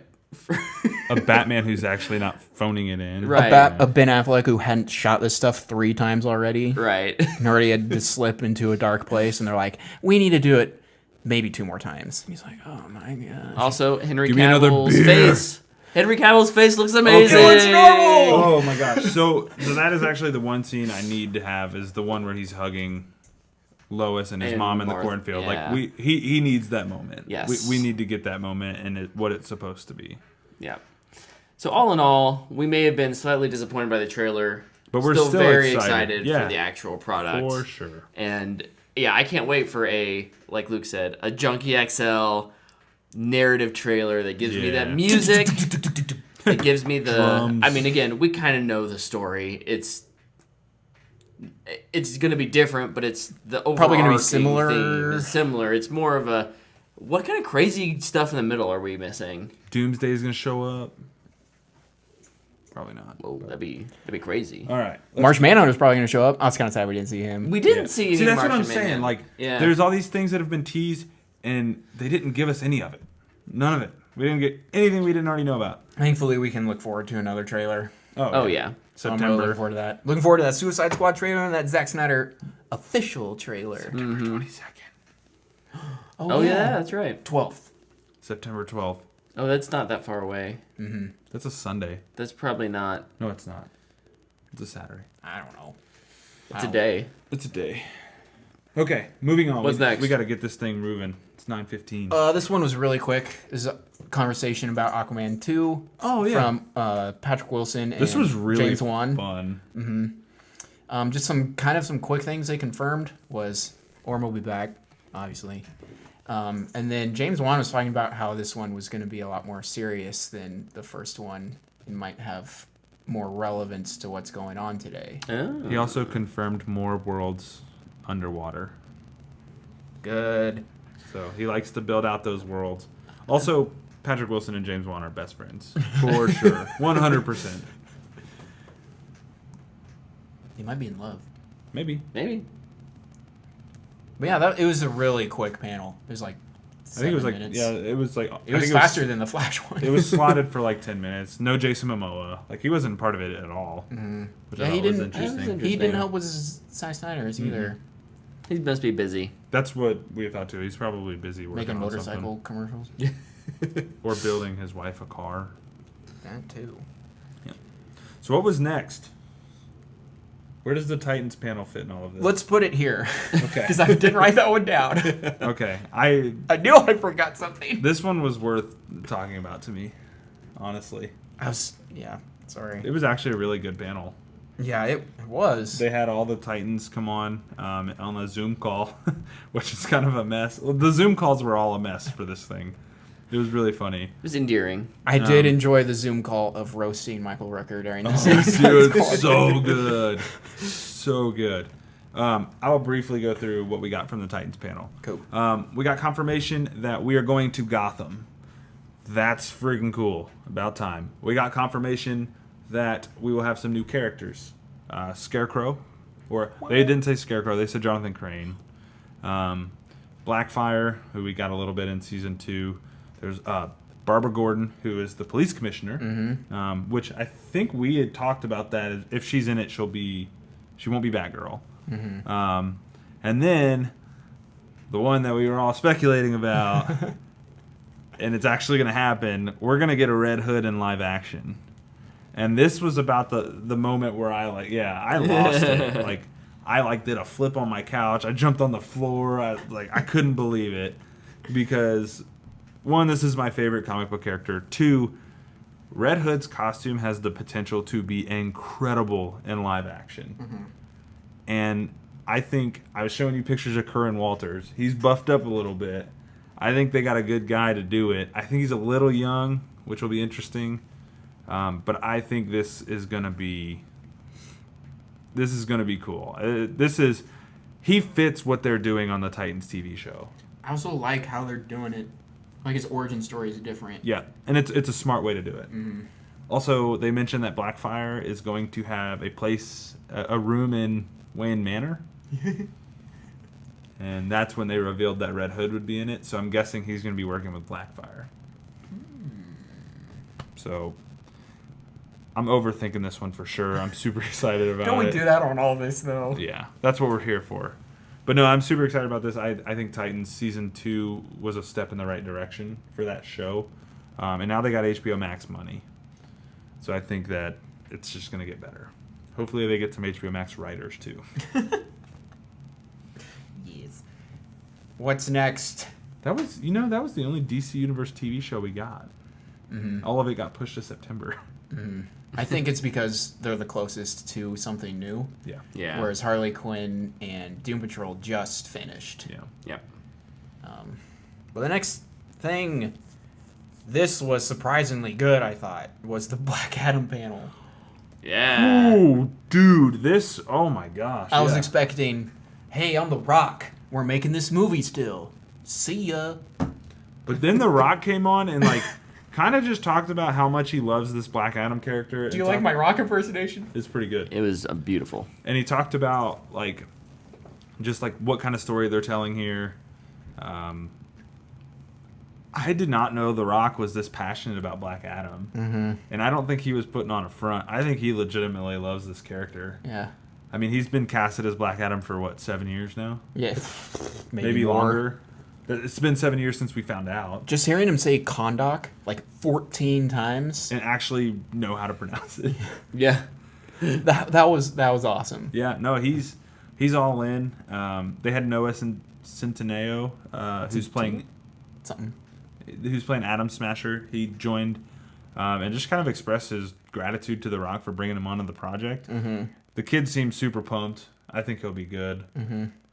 A Batman who's actually not phoning it in. Right. A Ben Affleck who hadn't shot this stuff 3 times already. Right. And already had to slip into a dark place, and they're like, we need to do it maybe 2 more times. And he's like, oh my god. Also, Henry Give me another Cavill's beer. face. Henry Cavill's face looks amazing. He looks normal. Oh my gosh. So that is actually the one scene I need to have is the one where he's hugging Lois and his And mom in the Martha, cornfield. yeah. Like he needs that moment. Yes. We need to get that moment and what it's supposed to be. Yeah. So all in all, we may have been slightly disappointed by the trailer, But we're still very excited. Yeah. for the actual product. For sure. And yeah, I can't wait for like Luke said, a Junkie XL narrative trailer that gives me that Yeah. music. It gives me the. Drums. I mean, again, we kind of know the story. It's gonna be different, but it's the overarching Probably gonna be similar. theme is similar. It's more of a. What kind of crazy stuff in the middle are we missing? Doomsday is gonna show up. Probably not. Whoa, that'd be crazy. All right. Marsh Manhunter's probably going to show up. I was kind of sad we didn't see him. We didn't see any See, that's what I'm Martian saying. Man. Like, Yeah. there's all these things that have been teased, and they didn't give us any of it. None of it. We didn't get anything we didn't already know about. Thankfully, we can look forward to another trailer. Oh yeah. So I'm really looking forward to that. Looking forward to that Suicide Squad trailer and that Zack Snyder official trailer. September 22nd. Oh yeah, that's right. 12th. September 12th. Oh, that's not that far away. That's a Sunday. That's probably not. No, it's not. It's a Saturday. I don't know. It's a day. It's a day. Okay, moving on. What's next? We got to get this thing moving. It's 9:15. This one was really quick. This is a conversation about Aquaman 2. Oh, yeah. From Patrick Wilson and This was really James Wan. fun. Just some quick things they confirmed was Orm will be back, obviously. And then James Wan was talking about how this one was going to be a lot more serious than the first one and might have more relevance to what's going on today. Oh. He also confirmed more worlds underwater. Good. So he likes to build out those worlds. Also, Patrick Wilson and James Wan are best friends. For sure. 100%. They might be in love. Maybe. Maybe. But yeah, it was a really quick panel. It was like I think it was 7 like, minutes. yeah, it was like... It was faster than the Flash one. It was slotted for like 10 minutes. No Jason Momoa. Like, he wasn't part of it at all. Which Yeah, I he thought was didn't. interesting. He didn't help with Zack Snyder's either. He must be busy. That's what we thought too. He's probably busy working Making on motorcycle commercials. something. Or building his wife a car. That too. So what was next? Where does the Titans panel fit in all of this? Let's put it here. Okay. Because I didn't write that one down. Okay. I knew I forgot something. This one was worth talking about to me, honestly. Yeah, sorry. It was actually a really good panel. Yeah, it was. They had all the Titans come on a Zoom call, which is kind of a mess. The Zoom calls were all a mess for this thing. It was really funny. It was endearing. I did enjoy the Zoom call of roasting Michael Rooker during this. Dude, so good. So good. I'll briefly go through what we got from the Titans panel. Cool. We got confirmation that we are going to Gotham. That's friggin' cool. About time. We got confirmation that we will have some new characters. Scarecrow. Or they didn't say Scarecrow. They said Jonathan Crane. Blackfire, who we got a little bit in Season 2. There's Barbara Gordon, who is the police commissioner, which I think we had talked about that. If she's in it, she won't be Batgirl. And then the one that we were all speculating about, and it's actually going to happen, we're going to get a Red Hood in live action. And this was about the moment where I lost it. I did a flip on my couch. I jumped on the floor. I couldn't believe it because, one, this is my favorite comic book character. Two, Red Hood's costume has the potential to be incredible in live action. And I think I was showing you pictures of Curran Walters. He's buffed up a little bit. I think they got a good guy to do it. I think he's a little young, which will be interesting. But I think this is gonna be cool. He fits what they're doing on the Titans TV show. I also like how they're doing it. Like his origin story is different. Yeah, and it's a smart way to do it. Also, they mentioned that Blackfire is going to have a room in Wayne Manor. And that's when they revealed that Red Hood would be in it. So I'm guessing he's going to be working with Blackfire. So I'm overthinking this one for sure. I'm super excited about it. Don't we do that on all this, though? Yeah, that's what we're here for. But no, I'm super excited about this. I think Titans Season 2 was a step in the right direction for that show. And now they got HBO Max money. So I think that it's just going to get better. Hopefully they get some HBO Max writers, too. Yes. What's next? That was the only DC Universe TV show we got. All of it got pushed to September. I think it's because they're the closest to something new. Yeah. Whereas Harley Quinn and Doom Patrol just finished. Yep. But the next thing, this was surprisingly good, I thought, was the Black Adam panel. Yeah. Oh, dude, oh my gosh. I was expecting, hey, I'm The Rock. We're making this movie still. See ya. But then The Rock came on and kind of just talked about how much he loves this Black Adam character. Do you like my Rock impersonation? It's pretty good. It was beautiful. And he talked about just what kind of story they're telling here. I did not know The Rock was this passionate about Black Adam. And I don't think he was putting on a front. I think he legitimately loves this character. Yeah. I mean, he's been casted as Black Adam for, 7 years now? Yeah. Maybe longer. It's been 7 years since we found out. Just hearing him say Kondak 14 times. And actually know how to pronounce it. Yeah. That was awesome. Yeah, no, he's all in. They had Noah Centineo, who's playing Atom Smasher. He joined and just kind of expressed his gratitude to The Rock for bringing him onto the project. The kid seems super pumped. I think he'll be good.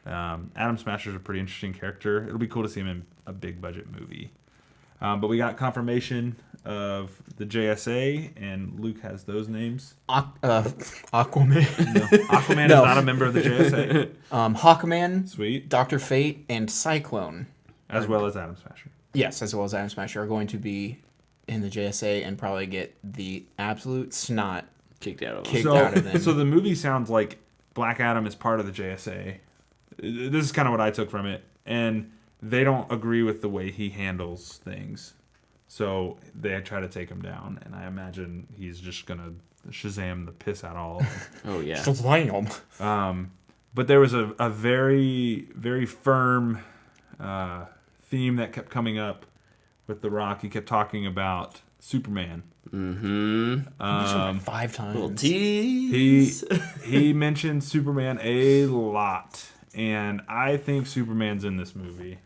Atom Smasher's a pretty interesting character. It'll be cool to see him in a big budget movie. But we got confirmation of the JSA, and Luke has those names. Aquaman. No, Aquaman is not a member of the JSA. Hawkman. Sweet. Dr. Fate and Cyclone. As well as Atom Smasher. Yes, as well as Atom Smasher are going to be in the JSA and probably get the absolute snot kicked out of them. So the movie sounds like Black Adam is part of the JSA. This is kind of what I took from it. And they don't agree with the way he handles things. So they try to take him down. And I imagine he's just going to Shazam the piss out of all of them. Oh, yeah. Shazam. But there was a very, very firm theme that kept coming up with The Rock. He kept talking about Superman. 5 times. Little tease. He mentioned Superman a lot, and I think Superman's in this movie.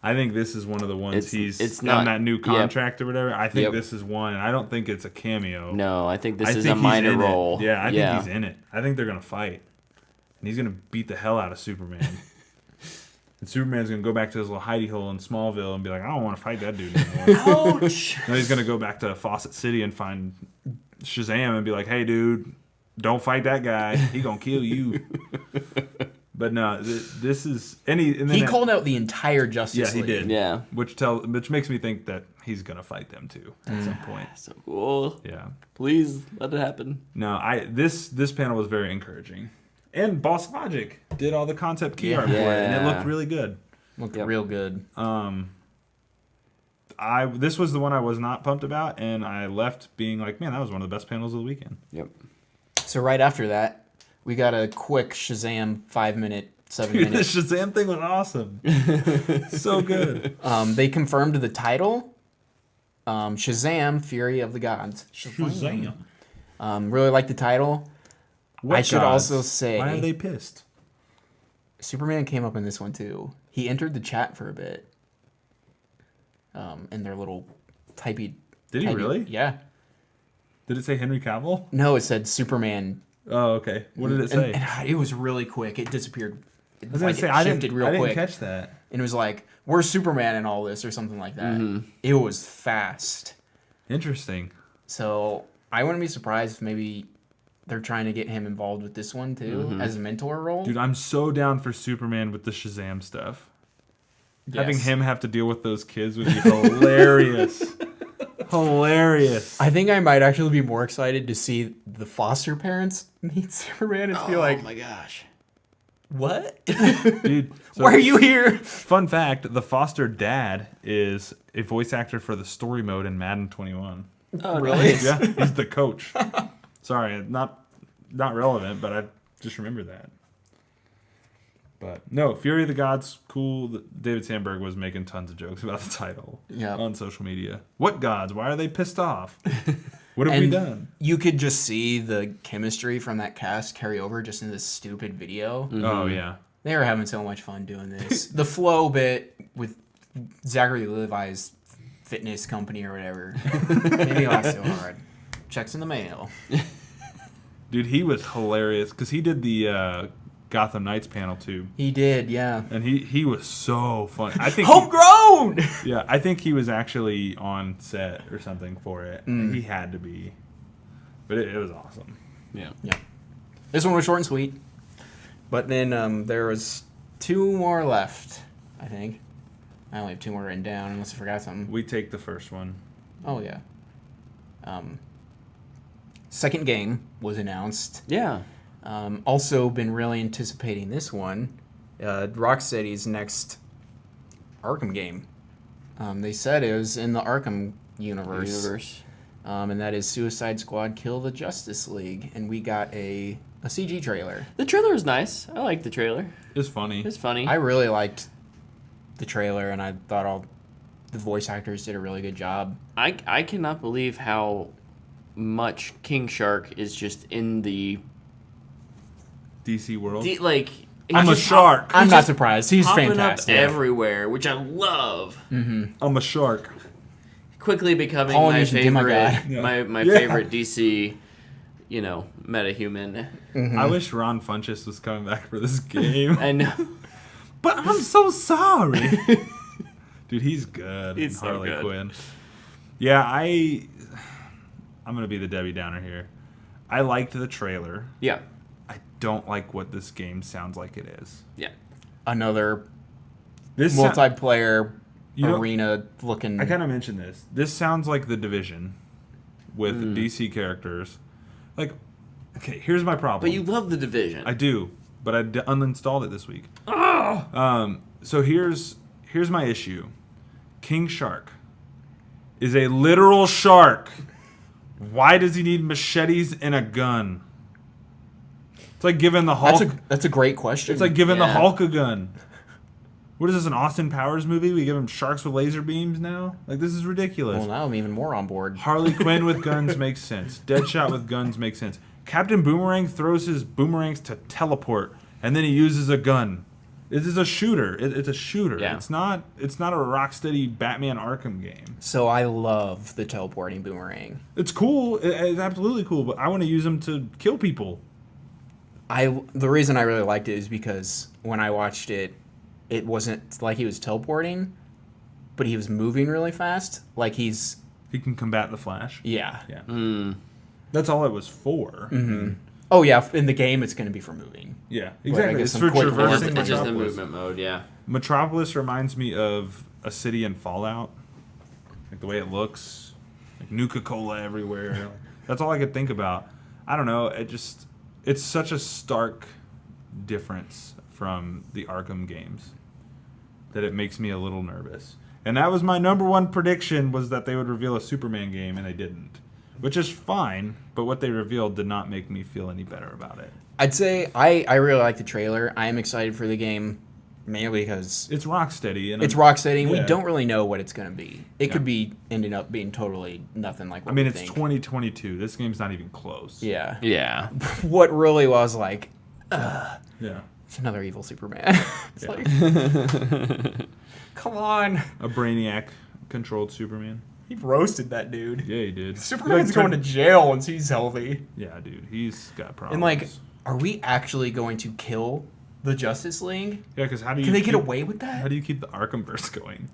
I think this is one of the ones It's on not that new yep. contract or whatever. I think Yep. this is one, and I don't think it's a cameo. No, I think this I is think a he's minor in it. role. Yeah, I think he's in it. I think they're gonna fight, and he's gonna beat the hell out of Superman. And Superman's gonna go back to his little hidey hole in Smallville and be like, I don't want to fight that dude anymore. Ouch! Now he's gonna go back to Fawcett City and find Shazam and be like, hey, dude, don't fight that guy. He gonna kill you. But no, this is He called out the entire Justice League. he did. Yeah. Which makes me think that he's gonna fight them too at some point. So cool. Yeah. Please let it happen. No, this panel was very encouraging, and Boss Logic did all the concept key art for it, and it looked really good. Looked real good. This was the one I was not pumped about, and I left being like, man, that was one of the best panels of the weekend. Yep. So right after that, we got a quick Shazam 5-minute, 7-minute. The Shazam thing was awesome. So good. They confirmed the title. Shazam, Fury of the Gods. Shazam. Really like the title. What I should gods? also say, why are they pissed? Superman came up in this one too. He entered the chat for a bit. In their little typey. Did he really? Yeah. Did it say Henry Cavill? No, it said Superman. Oh, okay. What did it say? And it was really quick. It disappeared. I was gonna say it I shifted didn't. real I didn't quick. catch that. And it was like, where's Superman and all this or something like that. It was fast. Interesting. So I wouldn't be surprised if maybe they're trying to get him involved with this one too as a mentor role. Dude, I'm so down for Superman with the Shazam stuff. Yes. Having him have to deal with those kids would be hilarious. Hilarious. I think I might actually be more excited to see the foster parents meet Superman and be like, oh my gosh. what? Dude, so Why are you here? Fun fact, the foster dad is a voice actor for the story mode in Madden 21. Oh, Really? nice. Yeah, he's the coach. Sorry, not relevant, but I just remember that. But no, Fury of the Gods, cool. David Sandberg was making tons of jokes about the title on social media. What gods? Why are they pissed off? What have we done? You could just see the chemistry from that cast carry over just in this stupid video. Oh, yeah. They were having so much fun doing this. The flow bit with Zachary Levi's fitness company or whatever. Maybe he laughed so hard. Checks in the mail. Dude, he was hilarious because he did the Gotham Knights panel too. He did, yeah. And he was so funny. I think Homegrown! I think he was actually on set or something for it. He had to be. But it was awesome. Yeah. Yeah. This one was short and sweet. But then there was 2 more left, I think. I only have 2 more written down unless I forgot something. We take the first one. Oh, yeah. Second game was announced. Yeah. Also been really anticipating this one. Rocksteady's next Arkham game. They said it was in the Arkham universe. And that is Suicide Squad Kill the Justice League. And we got a CG trailer. The trailer was nice. I liked the trailer. It's funny. It's funny. I really liked the trailer, and I thought all the voice actors did a really good job. I cannot believe how much King Shark is just in the DC world. I'm a shark. I'm not surprised. He's popping fantastic. up everywhere, which I love. I'm a shark. Quickly becoming Polynesian my demigod. favorite, Yeah. my Yeah. favorite DC, metahuman. I wish Ron Funches was coming back for this game. I know. But I'm so sorry. Dude, he's good. He's so Harley good. Quinn. Yeah, I'm gonna be the Debbie Downer here. I liked the trailer. Yeah. I don't like what this game sounds like it is. Yeah. Another This multiplayer You know- arena looking. I kind of mentioned this. This sounds like The Division with DC characters. Like, okay, here's my problem. But you love The Division. I do, but I uninstalled it this week. So here's my issue. King Shark is a literal shark. Why does he need machetes and a gun? It's like giving the Hulk. That's a great question. It's like giving the Yeah. Hulk a gun. What is this, an Austin Powers movie? We give him sharks with laser beams now? Like, this is ridiculous. Well, now I'm even more on board. Harley Quinn with guns makes sense. Deadshot with guns makes sense. Captain Boomerang throws his boomerangs to teleport, and then he uses a gun. It is a shooter. It's a shooter. Yeah. It's not a Rocksteady Batman Arkham game. So I love the teleporting boomerang. It's cool. It's absolutely cool. But I want to use them to kill people. The reason I really liked it is because when I watched it, it wasn't like he was teleporting, but he was moving really fast. Like He can combat the Flash. yeah. Yeah. That's all it was for. Mm-hmm. Oh yeah, in the game it's going to be for moving. Yeah, I exactly. guess It's some for quick traversing It's just the Metropolis. movement mode, yeah. Metropolis reminds me of a city in Fallout. Like the way it looks. Like Nuka-Cola everywhere. That's all I could think about. I don't know. It's such a stark difference from the Arkham games that it makes me a little nervous. And that was my number one prediction, was that they would reveal a Superman game, and they didn't. Which is fine, but what they revealed did not make me feel any better about it. I'd say I really like the trailer. I am excited for the game, mainly because It's Rocksteady. And it's Rocksteady, and we yeah. don't really know what it's going to be. It Yeah. could be ending up being totally nothing like what I mean, we it's think. 2022. This game's not even close. Yeah. Yeah. What really was like, Yeah. it's another evil Superman. It's Yeah. like, come on. A Brainiac-controlled Superman. He roasted that dude. Yeah, he did. Superman's Like, going to jail once he's healthy. Yeah, dude. He's got problems. And like, are we actually going to kill the Justice League? yeah, because how do you... Can they get keep- away with that? How do you keep the Arkhamverse going?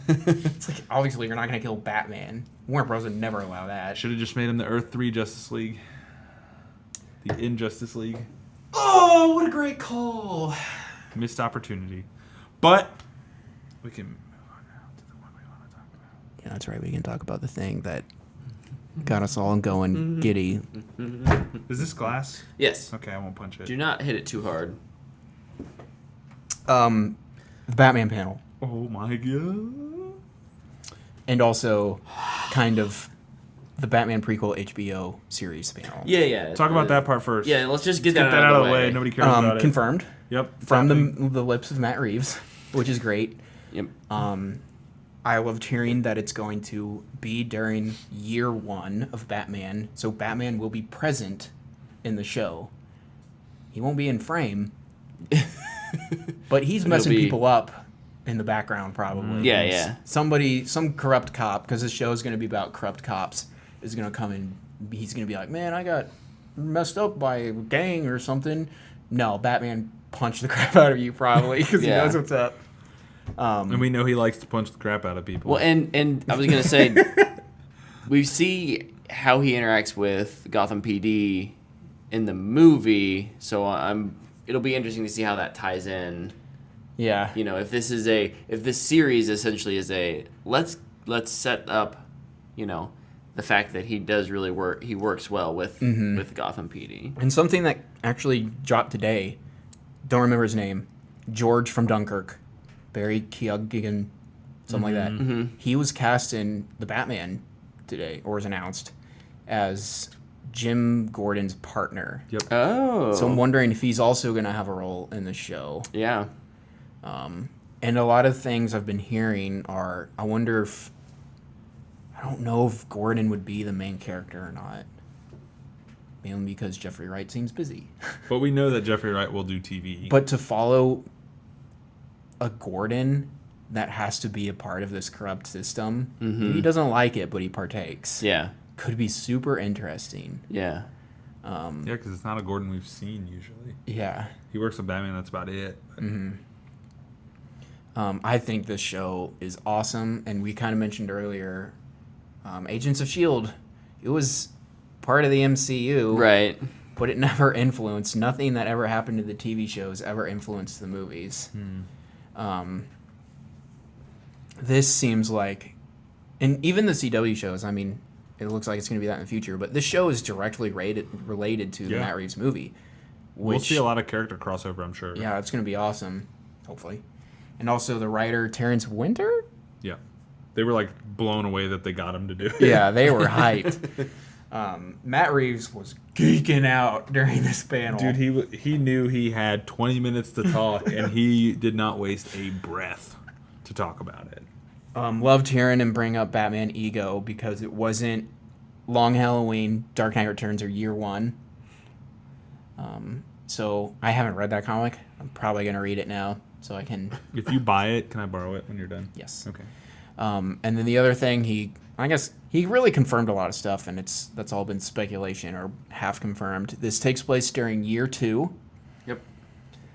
It's like, obviously, you're not going to kill Batman. Warner Bros. Would never allow that. Should have just made him the Earth 3 Justice League. The Injustice League. Oh, what a great call. Missed opportunity. But we can move on now to the one we want to talk about. Yeah, that's right. We can talk about the thing that got us all going giddy. Is this glass? Yes. Okay, I won't punch it. Do not hit it too hard. The Batman panel. Oh my god. And also, kind of, the Batman prequel HBO series panel. Yeah. Talk about that part first. Yeah, let's just get Get that out of the way. Nobody cares about it. Confirmed Yep. it's from happening. the lips of Matt Reeves, which is great. Yep. I loved hearing that it's going to be during year one of Batman, so Batman will be present in the show. He won't be in frame, but he's messing people up in the background probably. Yeah. Some corrupt cop, because this show is going to be about corrupt cops, is going to come in. He's going to be like, man, I got messed up by a gang or something. No, Batman punched the crap out of you probably because Yeah. he knows what's up. And we know he likes to punch the crap out of people. Well, and I was gonna say, we see how he interacts with Gotham PD in the movie, so it'll be interesting to see how that ties in. Yeah. You know, if this series essentially is let's set up, you know, the fact that he does really work. He works well with Gotham PD. And something that actually dropped today, don't remember his name, George from Dunkirk, Barry Keoghan, something like that. Mm-hmm. He was cast in The Batman today, or was announced, as Jim Gordon's partner. Yep. Oh. So I'm wondering if he's also going to have a role in the show. Yeah. And a lot of things I've been hearing are, I don't know if Gordon would be the main character or not. Mainly because Jeffrey Wright seems busy. But we know that Jeffrey Wright will do TV. But to follow a Gordon that has to be a part of this corrupt system, he doesn't like it, but he partakes. Yeah. Could be super interesting. Yeah. yeah, because it's not a Gordon we've seen usually. Yeah. He works with Batman. That's about it. I think this show is awesome, and we kind of mentioned earlier, Agents of S.H.I.E.L.D., it was part of the MCU. Right. But it never influenced. Nothing that ever happened to the TV shows ever influenced the movies. This seems like, and even the CW shows, I mean, it looks like it's going to be that in the future, but this show is directly related to the Yeah. Matt Reeves movie. We'll see a lot of character crossover, I'm sure. Yeah, it's going to be awesome, hopefully. And also the writer, Terrence Winter? Yeah. They were like blown away that they got him to do it. Yeah, they were hyped. Matt Reeves was geeking out during this panel. Dude, he knew he had 20 minutes to talk, and he did not waste a breath to talk about it. Loved hearing him bring up Batman Ego because it wasn't Long Halloween, Dark Knight Returns, or Year One. So I haven't read that comic. I'm probably going to read it now. so I can. If you buy it, can I borrow it when you're done? Yes. Okay. And then the other thing, I guess he really confirmed a lot of stuff, and that's all been speculation or half confirmed. This takes place during year 2. Yep.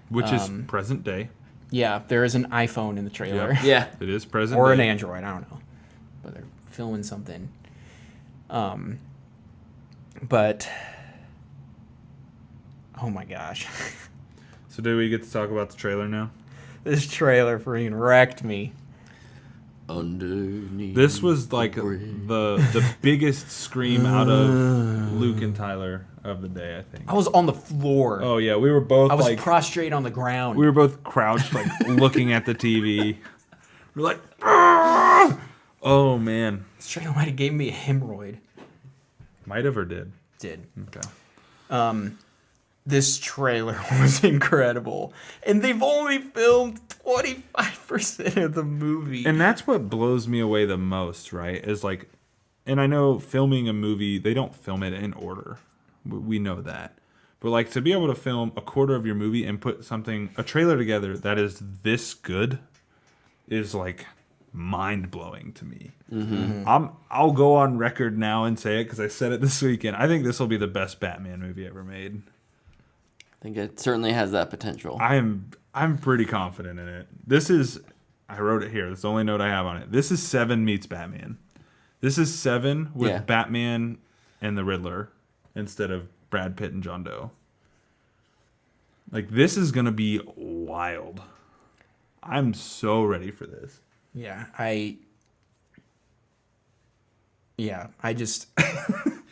Which is present day. Yeah, there is an iPhone in the trailer. Yep. Yeah. It is present Or day. an Android, I don't know. But they're filming something. But oh my gosh. So do we get to talk about the trailer now? This trailer freaking wrecked me. Underneath. This was like the biggest scream out of Luke and Tyler of the day, I think. I was on the floor. Oh yeah, we were both I was like prostrate on the ground. we were both crouched, like looking at the TV. We're like, "Ah!" Oh man, This trailer might have gave me a hemorrhoid. might have or did. Did. Okay. This trailer was incredible. And they've only filmed 25% of the movie. And that's what blows me away the most, right? Is like, and I know filming a movie, they don't film it in order. We know that. But like to be able to film a quarter of your movie and put a trailer together that is this good is like mind blowing to me. Mm-hmm. I'll go on record now and say it because I said it this weekend. I think this will be the best Batman movie ever made. I think it certainly has that potential. I'm pretty confident in it. I wrote it here. That's the only note I have on it. This is 7 meets Batman. This is 7 with Batman and the Riddler instead of Brad Pitt and John Doe. Like, this is going to be wild. I'm so ready for this. Yeah, I just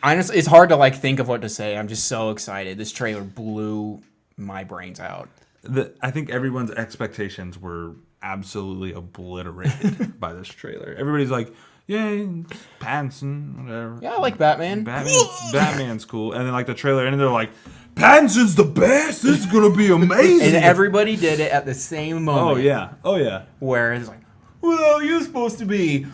honestly, it's hard to like think of what to say. I'm just so excited. This trailer blew my brains out. I think everyone's expectations were absolutely obliterated by this trailer. Everybody's like, "Yay, Pattinson, whatever." Yeah, I like Batman. Batman's cool. And then like the trailer, and they're like, "Pattinson's the best. This is gonna be amazing." And everybody did it at the same moment. Oh yeah. Where it's like, well, you're supposed to be.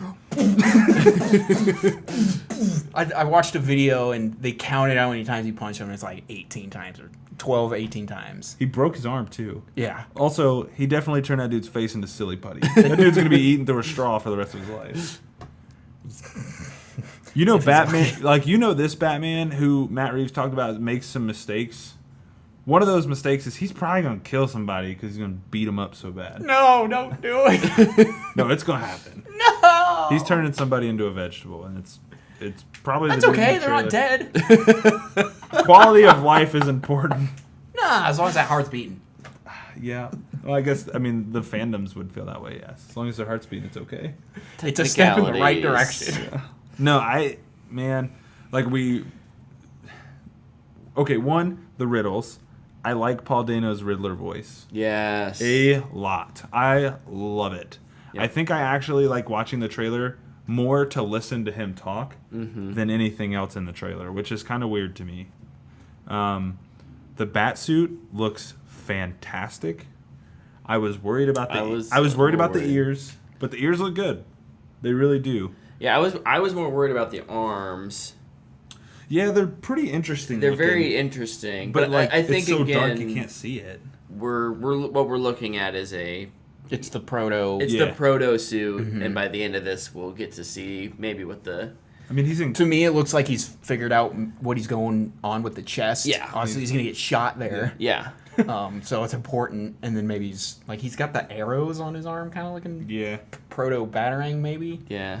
I watched a video and they counted how many times he punched him, and it's like 18 times or 12, 18 times. He broke his arm too. Yeah. Also, he definitely turned that dude's face into silly putty. That dude's gonna be eaten through a straw for the rest of his life. You know Batman, like you know this Batman who Matt Reeves talked about makes some mistakes. One of those mistakes is he's probably gonna kill somebody because he's gonna beat him up so bad. No, don't do it. No, it's gonna happen. No. He's turning somebody into a vegetable, and it's probably That's the dude in okay. the They're not trailer. dead. Quality of life is important. Nah, as long as that heart's beating. Yeah. Well, I guess the fandoms would feel that way. Yes, as long as their heart's beating, it's okay. It's a step in the right Technicalities. direction. No, Okay, one, the riddles. I like Paul Dano's Riddler voice Yes. a lot. I love it. Yep. I think I actually like watching the trailer more to listen to him talk than anything else in the trailer, which is kind of weird to me. The Batsuit looks fantastic. I was worried about the I was worried about the ears, but the ears look good. They really do. Yeah, I was more worried about the arms. Yeah, they're pretty interesting. They're looking, very interesting, but like I think it's so again, dark you can't see it. We're what we're looking at is It's the proto. it's Yeah. the proto suit, and by the end of this, we'll get to see maybe what the I mean, he's in. To me, it looks like he's figured out what he's going on with the chest. Yeah. Obviously, he's gonna get shot there. yeah. So it's important. And then maybe he's got the arrows on his arm, kind of looking Yeah. proto batarang maybe. Yeah.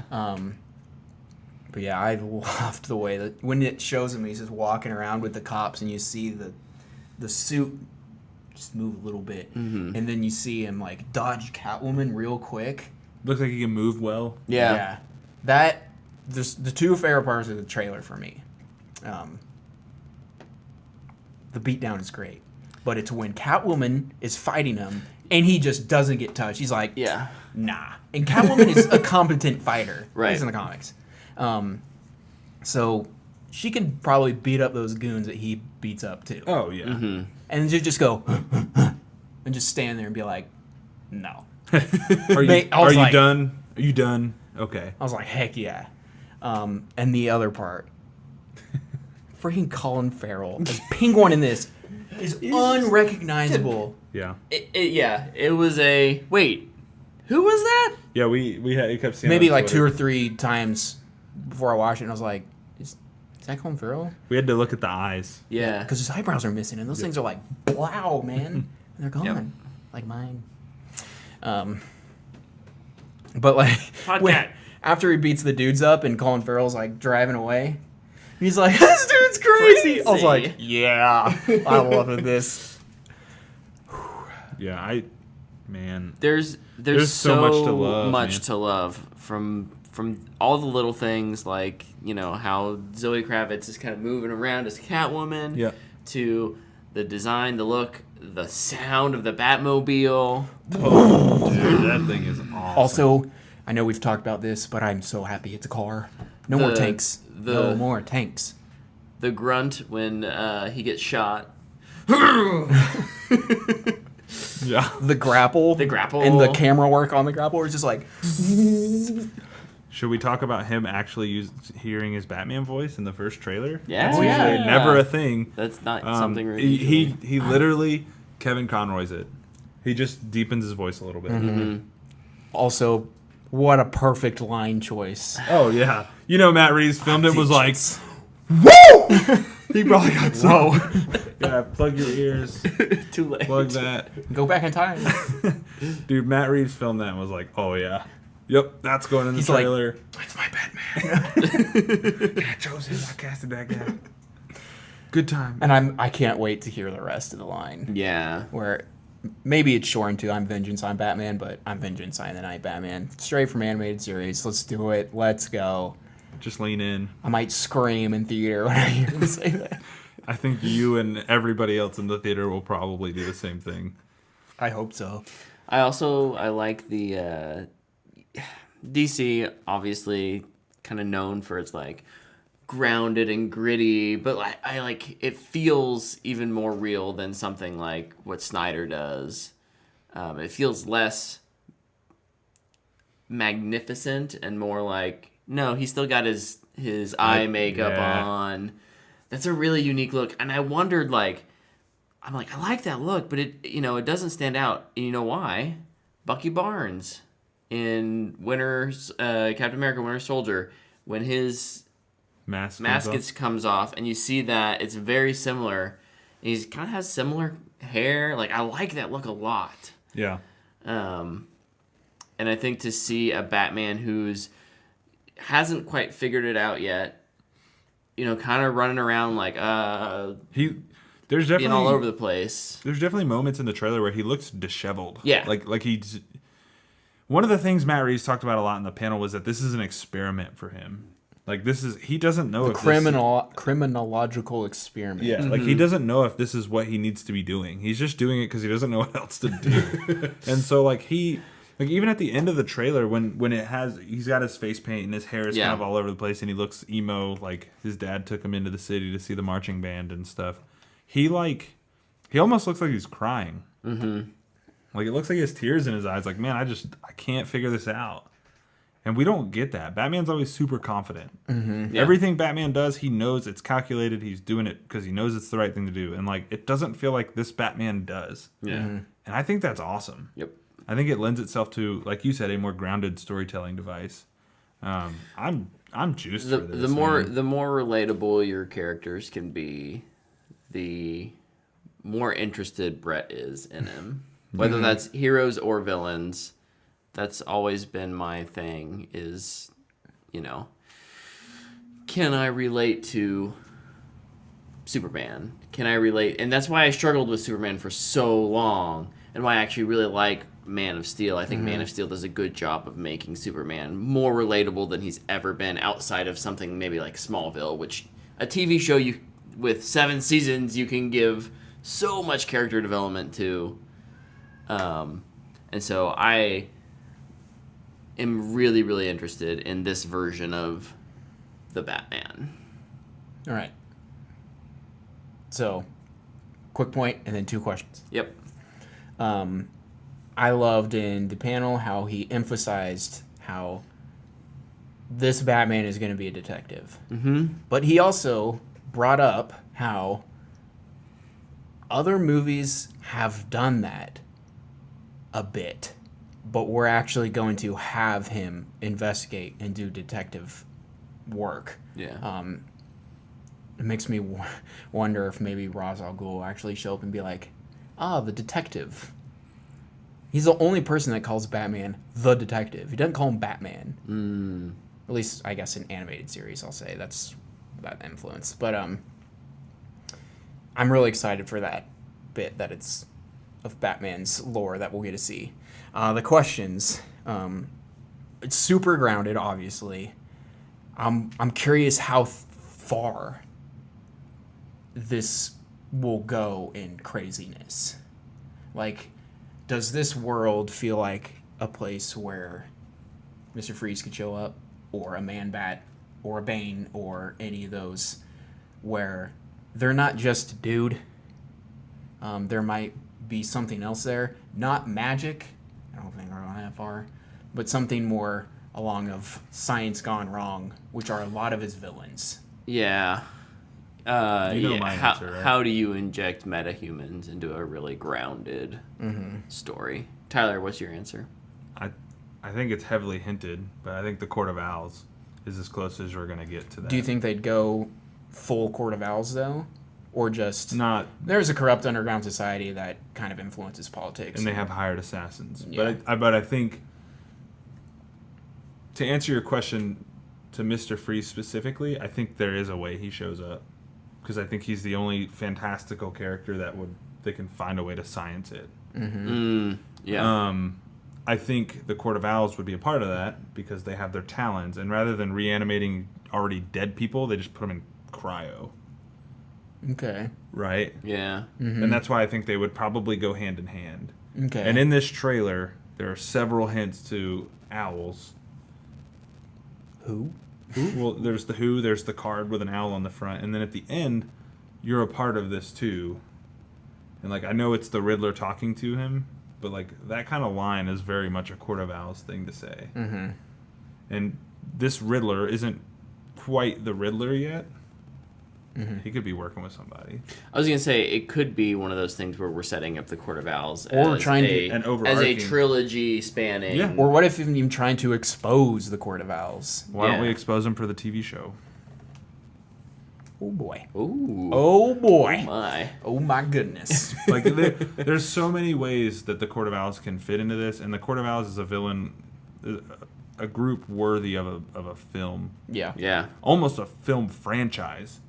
But yeah, I loved the way that when it shows him, he's just walking around with the cops, and you see the suit just move a little bit, and then you see him like dodge Catwoman real quick. Looks like he can move well. Yeah. That the two favorite parts of the trailer for me. The beatdown is great, but it's when Catwoman is fighting him and he just doesn't get touched. He's like, Yeah. nah. And Catwoman is a competent fighter. Right. It's in the comics. So she can probably beat up those goons that he beats up too. Oh yeah. And just go and just stand there and be like, no. Are I was you like- done? Are you done? Okay. I was like, heck yeah. And the other part, freaking Colin Farrell as Penguin in this is unrecognizable. Yeah. It was a wait. Who was that? Yeah, we had, you kept seeing Maybe on like Twitter. 2 or 3 times before I watched it, and I was like, is that Colin Farrell? We had to look at the eyes. Yeah. Because his eyebrows are missing, and those things are like, wow, man. And they're gone. Yep. Like mine. But like, Podcast. after he beats the dudes up and Colin Farrell's like driving away, he's like, this dude's crazy. I was like, yeah, I love this. Yeah, man. There's so much to love, much man. to love from all the little things, like, you know, how Zoe Kravitz is kind of moving around as Catwoman, Yeah. to the design, the look, the sound of the Batmobile. Oh, dude, that thing is awesome. Also, I know we've talked about this, but I'm so happy it's a car. No more tanks. No more tanks. The grunt when he gets shot. Yeah. The grapple. And the camera work on the grapple is just like... Should we talk about him actually hearing his Batman voice in the first trailer? Yeah. That's Oh, yeah. usually never a thing. That's not something really he literally Kevin Conroy's it. He just deepens his voice a little bit. Mm-hmm. Also, what a perfect line choice. Oh yeah. You know, Matt Reeves filmed it, was like, woo! he probably got so. Yeah, plug your ears. Too late. Plug that. Go back in time. Dude, Matt Reeves filmed that and was like, oh yeah. Yep, that's going in the He's like, trailer. It's my Batman. I chose him. I casted that guy. Good time. And I can't wait to hear the rest of the line. Yeah. Where maybe it's shortened to I'm Vengeance, I'm Batman, but I'm Vengeance, I'm the Night Batman. Straight from animated series. Let's do it. Let's go. Just lean in. I might scream in theater when I hear him say that. I think you and everybody else in the theater will probably do the same thing. I hope so. I like the DC, obviously kind of known for its like grounded and gritty, but I like it feels even more real than something like what Snyder does. It feels less magnificent and more like, no, he still got his eye makeup on. That's a really unique look, and I wondered, like, I'm like, I like that look, but it doesn't stand out. And you know why? Bucky Barnes in Captain America: Winter Soldier, when his mask comes off, and you see that it's very similar. And he kind of has similar hair. Like, I like that look a lot. Yeah. And I think to see a Batman who's hasn't quite figured it out yet, kind of running around like there's definitely being all over the place. There's definitely moments in the trailer where he looks disheveled. Yeah. Like he's one of the things Matt Reeves talked about a lot in the panel was that this is an experiment for him. Like he doesn't know if criminological experiment. Yeah, like he doesn't know if this is what he needs to be doing. He's just doing it because he doesn't know what else to do. And so even at the end of the trailer when he's got his face paint and his hair is kind of all over the place and he looks emo, like his dad took him into the city to see the marching band and stuff. He almost looks like he's crying. Mm-hmm. Like it looks like he has tears in his eyes. Like, man, I can't figure this out. And we don't get that. Batman's always super confident. Mm-hmm. Yeah. Everything Batman does, he knows it's calculated. He's doing it because he knows it's the right thing to do. And it doesn't feel like this Batman does. Yeah. Mm-hmm. And I think that's awesome. Yep. I think it lends itself to, like you said, a more grounded storytelling device. I'm juiced for this. The more relatable your characters can be, the more interested Brett is in him. Whether that's heroes or villains, that's always been my thing is, can I relate to Superman? Can I relate? And that's why I struggled with Superman for so long, and why I actually really like Man of Steel. I think Man of Steel does a good job of making Superman more relatable than he's ever been outside of something maybe like Smallville, which a TV show with 7 seasons you can give so much character development to. And so I am really, really interested in this version of the Batman. All right. So, quick point and then 2 questions. Yep. I loved in the panel how he emphasized how this Batman is going to be a detective. Mm-hmm. But he also brought up how other movies have done that a bit, but we're actually going to have him investigate and do detective work. Yeah. It makes me wonder if maybe Ra's al Ghul will actually show up and be like, the detective. He's the only person that calls Batman the detective. He doesn't call him Batman. At least, I guess, in animated series, I'll say. That's that influence. But I'm really excited for that bit that it's of Batman's lore that we'll get to see. The questions. It's super grounded, obviously. I'm curious how far this will go in craziness. Like, does this world feel like a place where Mr. Freeze could show up, or a Man-Bat, or a Bane, or any of those, where they're not just a dude? There might be something else there. Not magic. I don't think we're going that far. But something more along of science gone wrong, which are a lot of his villains. Yeah. You know my answer, right? How do you inject metahumans into a really grounded story? Tyler, what's your answer? I think it's heavily hinted, but I think the Court of Owls is as close as we're going to get to that. Do you think they'd go full Court of Owls, though? Or just... Not... There's a corrupt underground society that kind of influences politics. And they have hired assassins. Yeah. But I think... To answer your question to Mr. Freeze specifically, I think there is a way he shows up. Because I think he's the only fantastical character they can find a way to science it. Yeah. I think the Court of Owls would be a part of that because they have their talons, and rather than reanimating already dead people, they just put them in cryo. Okay. Right? Yeah. And that's why I think they would probably go hand in hand. Okay. And in this trailer, there are several hints to owls. Who? Well, there's the Who, there's the card with an owl on the front, and then at the end, you're a part of this too. And like, I know it's the Riddler talking to him, but like that kind of line is very much a Court of Owls thing to say. And this Riddler isn't quite the Riddler yet. He could be working with somebody. I was gonna say it could be one of those things where we're setting up the Court of Owls Or as trying a, to- An as a overarching... trilogy spanning. Yeah. Or what if even trying to expose the Court of Owls? Why don't we Yeah. expose him for the TV show? Oh, boy. Ooh. Oh, boy. My. Oh, my goodness. Like, there's so many ways that the Court of Owls can fit into this, and the Court of Owls is a villain, a group worthy of a film. Yeah. Yeah. Almost a film franchise.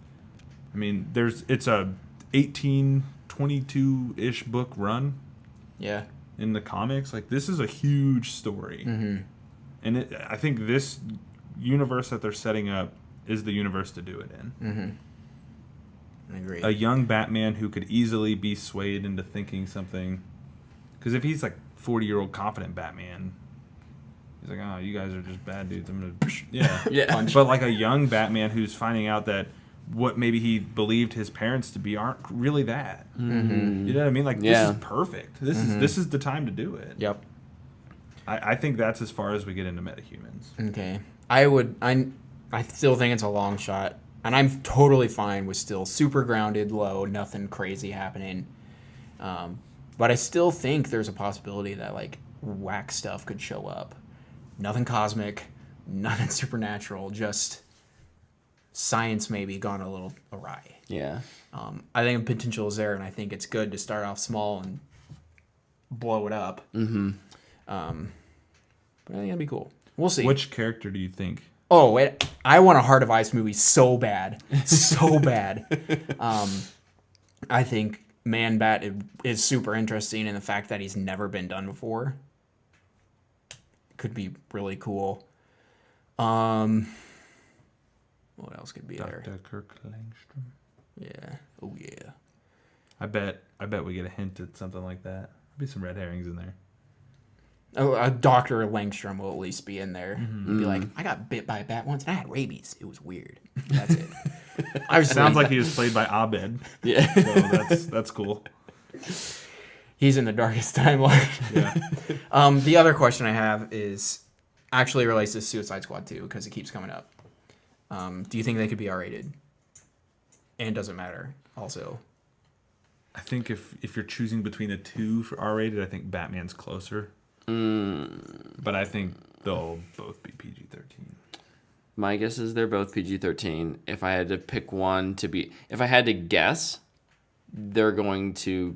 I mean, it's a 1822-ish book run Yeah. in the comics. Like, this is a huge story. And I think this universe that they're setting up is the universe to do it in. I agree. A young Batman who could easily be swayed into thinking something. Because if he's like 40-year-old confident Batman, he's like, oh, you guys are just bad dudes. I'm going to... Yeah. Yeah. But like a young Batman who's finding out that what maybe he believed his parents to be aren't really that. You know what I mean? Like, Yeah. this is perfect. This is the time to do it. Yep. I think that's as far as we get into metahumans. Okay. I still think it's a long shot. And I'm totally fine with still super grounded, low, nothing crazy happening. But I still think there's a possibility that, like, whack stuff could show up. Nothing cosmic, nothing supernatural, just science maybe gone a little awry. Yeah. I think the potential is there, and I think it's good to start off small and blow it up. But I think that'd be cool. We'll see. Which character do you think? Oh, wait. I want a Heart of Ice movie so bad. So bad. I think Man-Bat is super interesting in the fact that he's never been done before. Could be really cool. What else could be there? Dr. Kirk Langstrom. Yeah. Oh, yeah. I bet we get a hint at something like that. There'll be some red herrings in there. Oh, Dr. Langstrom will at least be in there. Be like, I got bit by a bat once and I had rabies. It was weird. That's it. Sounds like he was played by Abed. Yeah. So that's cool. He's in the darkest timeline. Yeah. The other question I have is actually relates to Suicide Squad 2 because it keeps coming up. Do you think they could be R-rated? and doesn't matter. Also, I think if you're choosing between the two for R-rated, I think Batman's closer. But I think they'll both be PG-13. My guess is they're both PG-13. If I had to pick one to be, if I had to guess, they're going to,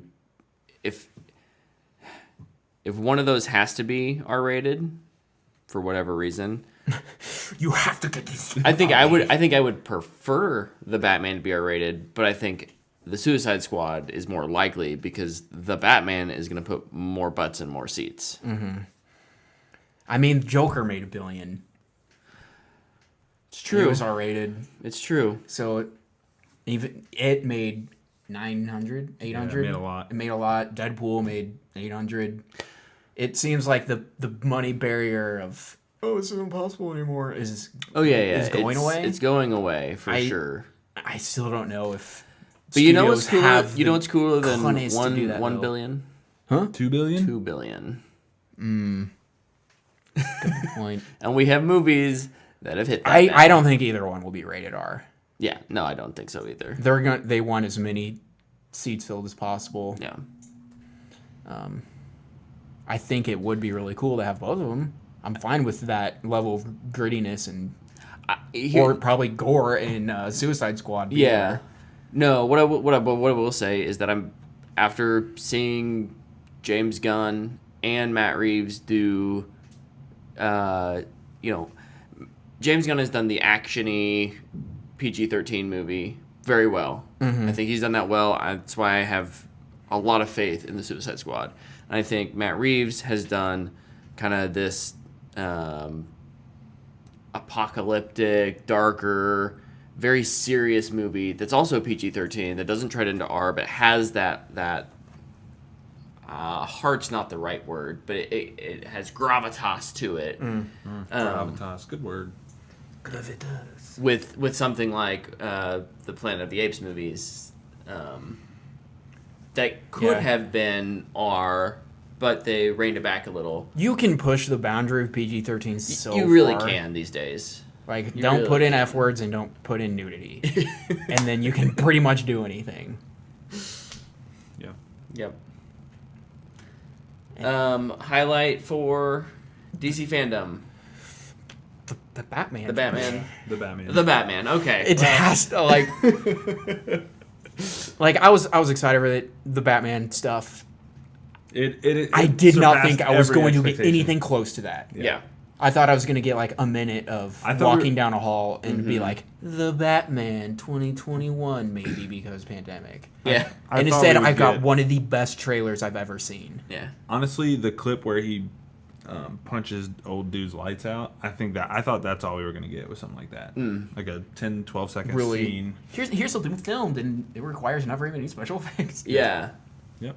if one of those has to be R-rated, for whatever reason, you have to get this. I think I would prefer the Batman to be R-rated, but I think the Suicide Squad is more likely because the Batman is going to put more butts in more seats. Mm-hmm. I mean, Joker made $1 billion. It's true. It was R-rated. It's true. So it made 900, 800. Yeah, it made a lot. It made a lot. Deadpool made 800. It seems like the money barrier of this isn't possible anymore is going away. It's going away for sure. I still don't know if. But you know what's cooler? You know what's cooler than $1 billion? Huh? $2 billion? $2 billion. Good point. And we have movies that have hit that. I don't think either one will be rated R. Yeah, no, I don't think so either. They want as many seats filled as possible. Yeah. I think it would be really cool to have both of them. I'm fine with that level of grittiness and or probably gore in Suicide Squad. Yeah. No, what I will say is that I'm after seeing James Gunn and Matt Reeves do, James Gunn has done the action-y PG-13 movie very well. Mm-hmm. I think he's done that well. That's why I have a lot of faith in the Suicide Squad. And I think Matt Reeves has done kind of this apocalyptic, darker, very serious movie that's also PG-13 that doesn't tread into R, but has that heart's not the right word, but it has gravitas to it. Gravitas, good word. Gravitas. With something like the Planet of the Apes movies, that could have been R, but they reined it back a little. You can push the boundary of PG-13 so far. You really can these days. Like, don't put in F words and don't put in nudity. And then you can pretty much do anything. Yeah. Yep. Highlight for DC FanDome. The Batman. The Batman. The Batman. The Batman. Okay. It has to, like... like, I was excited for the Batman stuff. It I did not think surpassed I was every going to get expectation. anything close to that. Yeah. I thought I was going to get like a minute of walking down a hall and be like, the Batman 2021, maybe because pandemic. Yeah. And instead, I got one of the best trailers I've ever seen. Yeah. Honestly, the clip where he punches old dude's lights out, I thought that's all we were going to get was something like that. Like a 10, 12 second scene. Here's something filmed, and it requires never even any special effects. Yeah. Yep.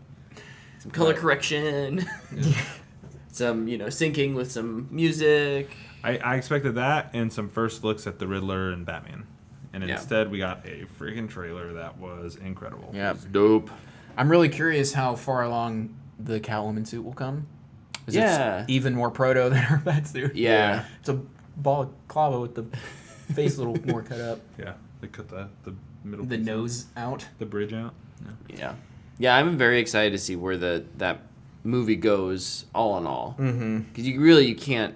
Some color correction. Some, syncing with some music. I expected that and some first looks at the Riddler and Batman. And instead, we got a freaking trailer that was incredible. Yeah. Dope. I'm really curious how far along the Catwoman suit will come. It's even more proto than her bat suit. Yeah. It's a balaclava with the face a little more cut up. Yeah. They cut the middle The piece nose out. The bridge out. Yeah. Yeah, I'm very excited to see where that movie goes all in all. Because you can't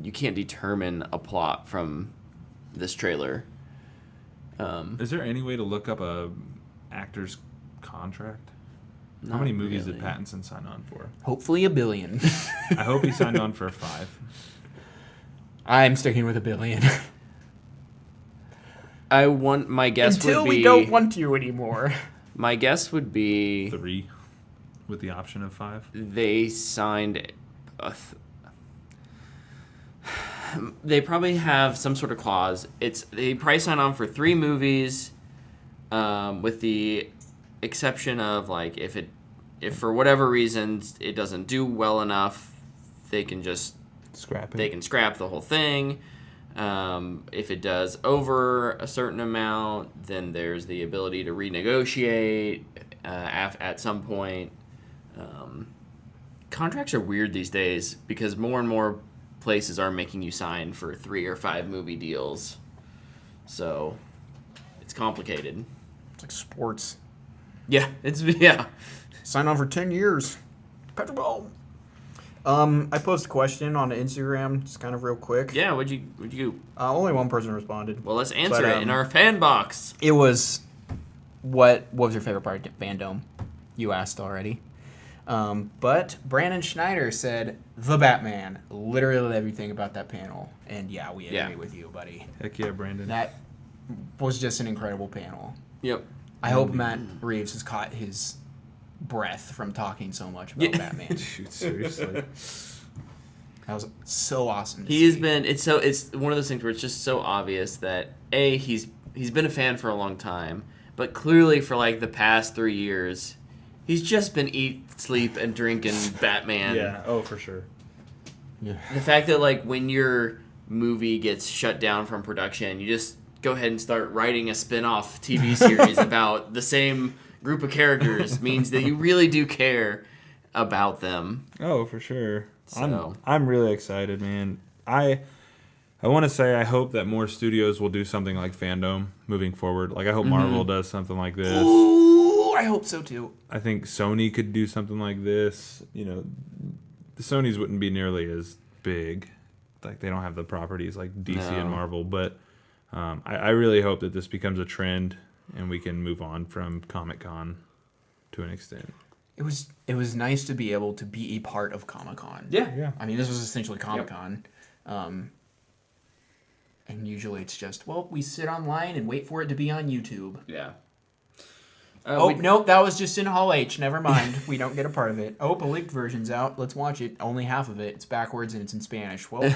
determine a plot from this trailer. Is there any way to look up a actor's contract? How many movies did Pattinson sign on for? Hopefully $1 billion. I hope he signed on for 5. I'm sticking with $1 billion. My guess Until would be... we don't want you anymore. My guess would be... 3 with the option of 5. They signed... They probably have some sort of clause. They probably sign on for 3 movies, with the exception of like if for whatever reasons it doesn't do well enough, they can just Scrap it. They can scrap the whole thing. If it does over a certain amount, then there's the ability to renegotiate at some point. Contracts are weird these days because more and more places are making you sign for 3 or 5 movie deals. So It's complicated. It's like sports. Yeah, yeah. Sign on for 10 years. Patrick Ball. I posted a question on Instagram, just kind of real quick. Yeah, what'd you? Only one person responded. Well, let's answer it in our fan box. It was, what was your favorite part of FanDome? You asked already. But Brandon Schneider said, the Batman. Literally everything about that panel. And yeah, we agree with you, buddy. Heck yeah, Brandon. That was just an incredible panel. Yep. I hope Matt Reeves has caught his breath from talking so much about Batman. Shoot, seriously. That was so awesome to He see. has been. It's one of those things where it's just so obvious that he's been a fan for a long time, but clearly for like the past 3 years, he's just been eat, sleep, and drinking Batman. Yeah. Oh, for sure. Yeah. The fact that like when your movie gets shut down from production, you just go ahead and start writing a spin-off TV series about the same group of characters means that you really do care about them. Oh, for sure. So. I'm really excited, man. I want to say I hope that more studios will do something like FanDome moving forward. Like I hope Marvel does something like this. Ooh, I hope so too. I think Sony could do something like this. You know, the Sonys wouldn't be nearly as big. Like they don't have the properties like DC and Marvel, but I really hope that this becomes a trend and we can move on from Comic-Con to an extent. It was nice to be able to be a part of Comic-Con. Yeah. I mean, this was essentially Comic-Con. And usually it's just, well, we sit online and wait for it to be on YouTube. Yeah. Nope, that was just in Hall H. Never mind. We don't get a part of it. Oh, a leaked version's out. Let's watch it. Only half of it. It's backwards and it's in Spanish. Well,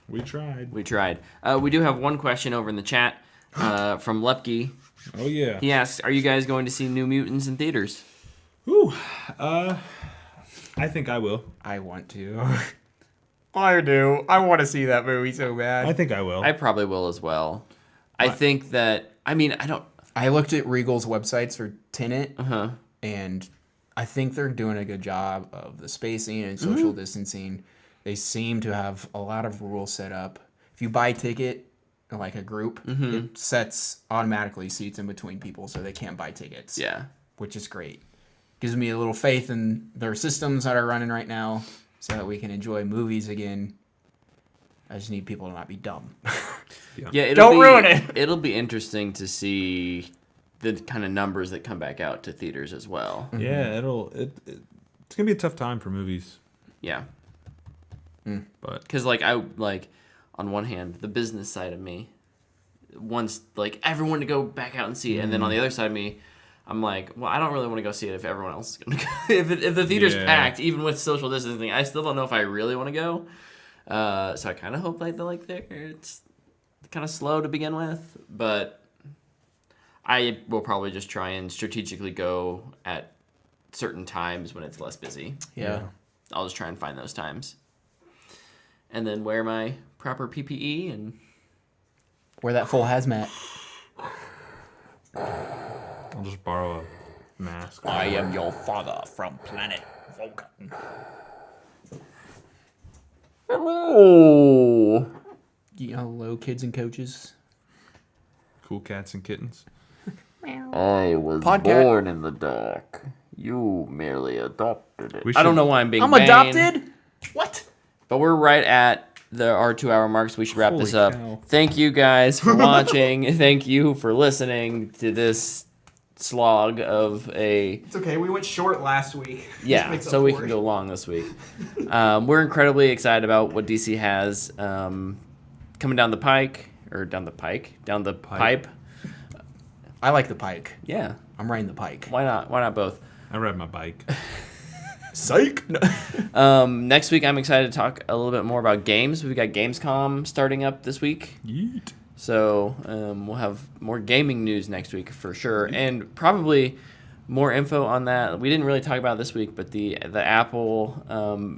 We tried. We tried. We do have one question over in the chat from Lepke. Oh, yeah. He asks, are you guys going to see New Mutants in theaters? Ooh. I think I will. I want to. I do. I want to see that movie so bad. I think I will. I probably will as well. I think that, I mean, I don't... I looked at Regal's websites for Tenet, Uh-huh. and I think they're doing a good job of the spacing and social distancing. They seem to have a lot of rules set up. If you buy a ticket, like a group, it sets automatically seats in between people so they can't buy tickets. Yeah. Which is great. Gives me a little faith in their systems that are running right now so that we can enjoy movies again. I just need people to not be dumb. Yeah, Don't ruin it. It'll be interesting to see the kind of numbers that come back out to theaters as well. Yeah, it's gonna be a tough time for movies. Yeah. But Because, like, on one hand, the business side of me wants, like, everyone to go back out and see it. And then on the other side of me, I'm like, well, I don't really want to go see it if everyone else is going to go. If the theater's packed, even with social distancing, I still don't know if I really want to go. So I kind of hope it's kind of slow to begin with. But I will probably just try and strategically go at certain times when it's less busy. Yeah. I'll just try and find those times. And then wear my proper PPE and... Wear that full hazmat. I'll just borrow a mask. I am your father from planet Vulcan. Hello! Hello, kids and coaches. Cool cats and kittens. I was Podcast. born in the dark. You merely adopted it. We I don't should- know why I'm being I'm vain, adopted? What? But we're right at our 2 hour mark, so we should wrap Holy this up. cow. Thank you guys for watching. Thank you for listening to this slog of a... It's okay. We went short last week. Yeah, so we can go long this week. We're incredibly excited about what DC has coming down the pike. Down the pipe. I like the pike. Yeah. I'm riding the pike. Why not? Why not both? I ride my bike. Psych. No. Next week, I'm excited to talk a little bit more about games. We've got Gamescom starting up this week. Yeet. So we'll have more gaming news next week for sure. And probably more info on that. We didn't really talk about it this week, but the Apple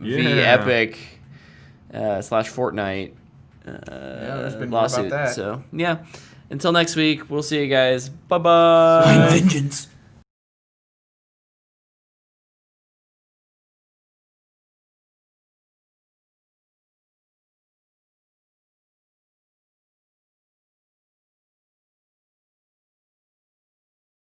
v Epic / Fortnite there's been more about lawsuit. that. So, yeah. Until next week, we'll see you guys. Bye-bye. Vengeance.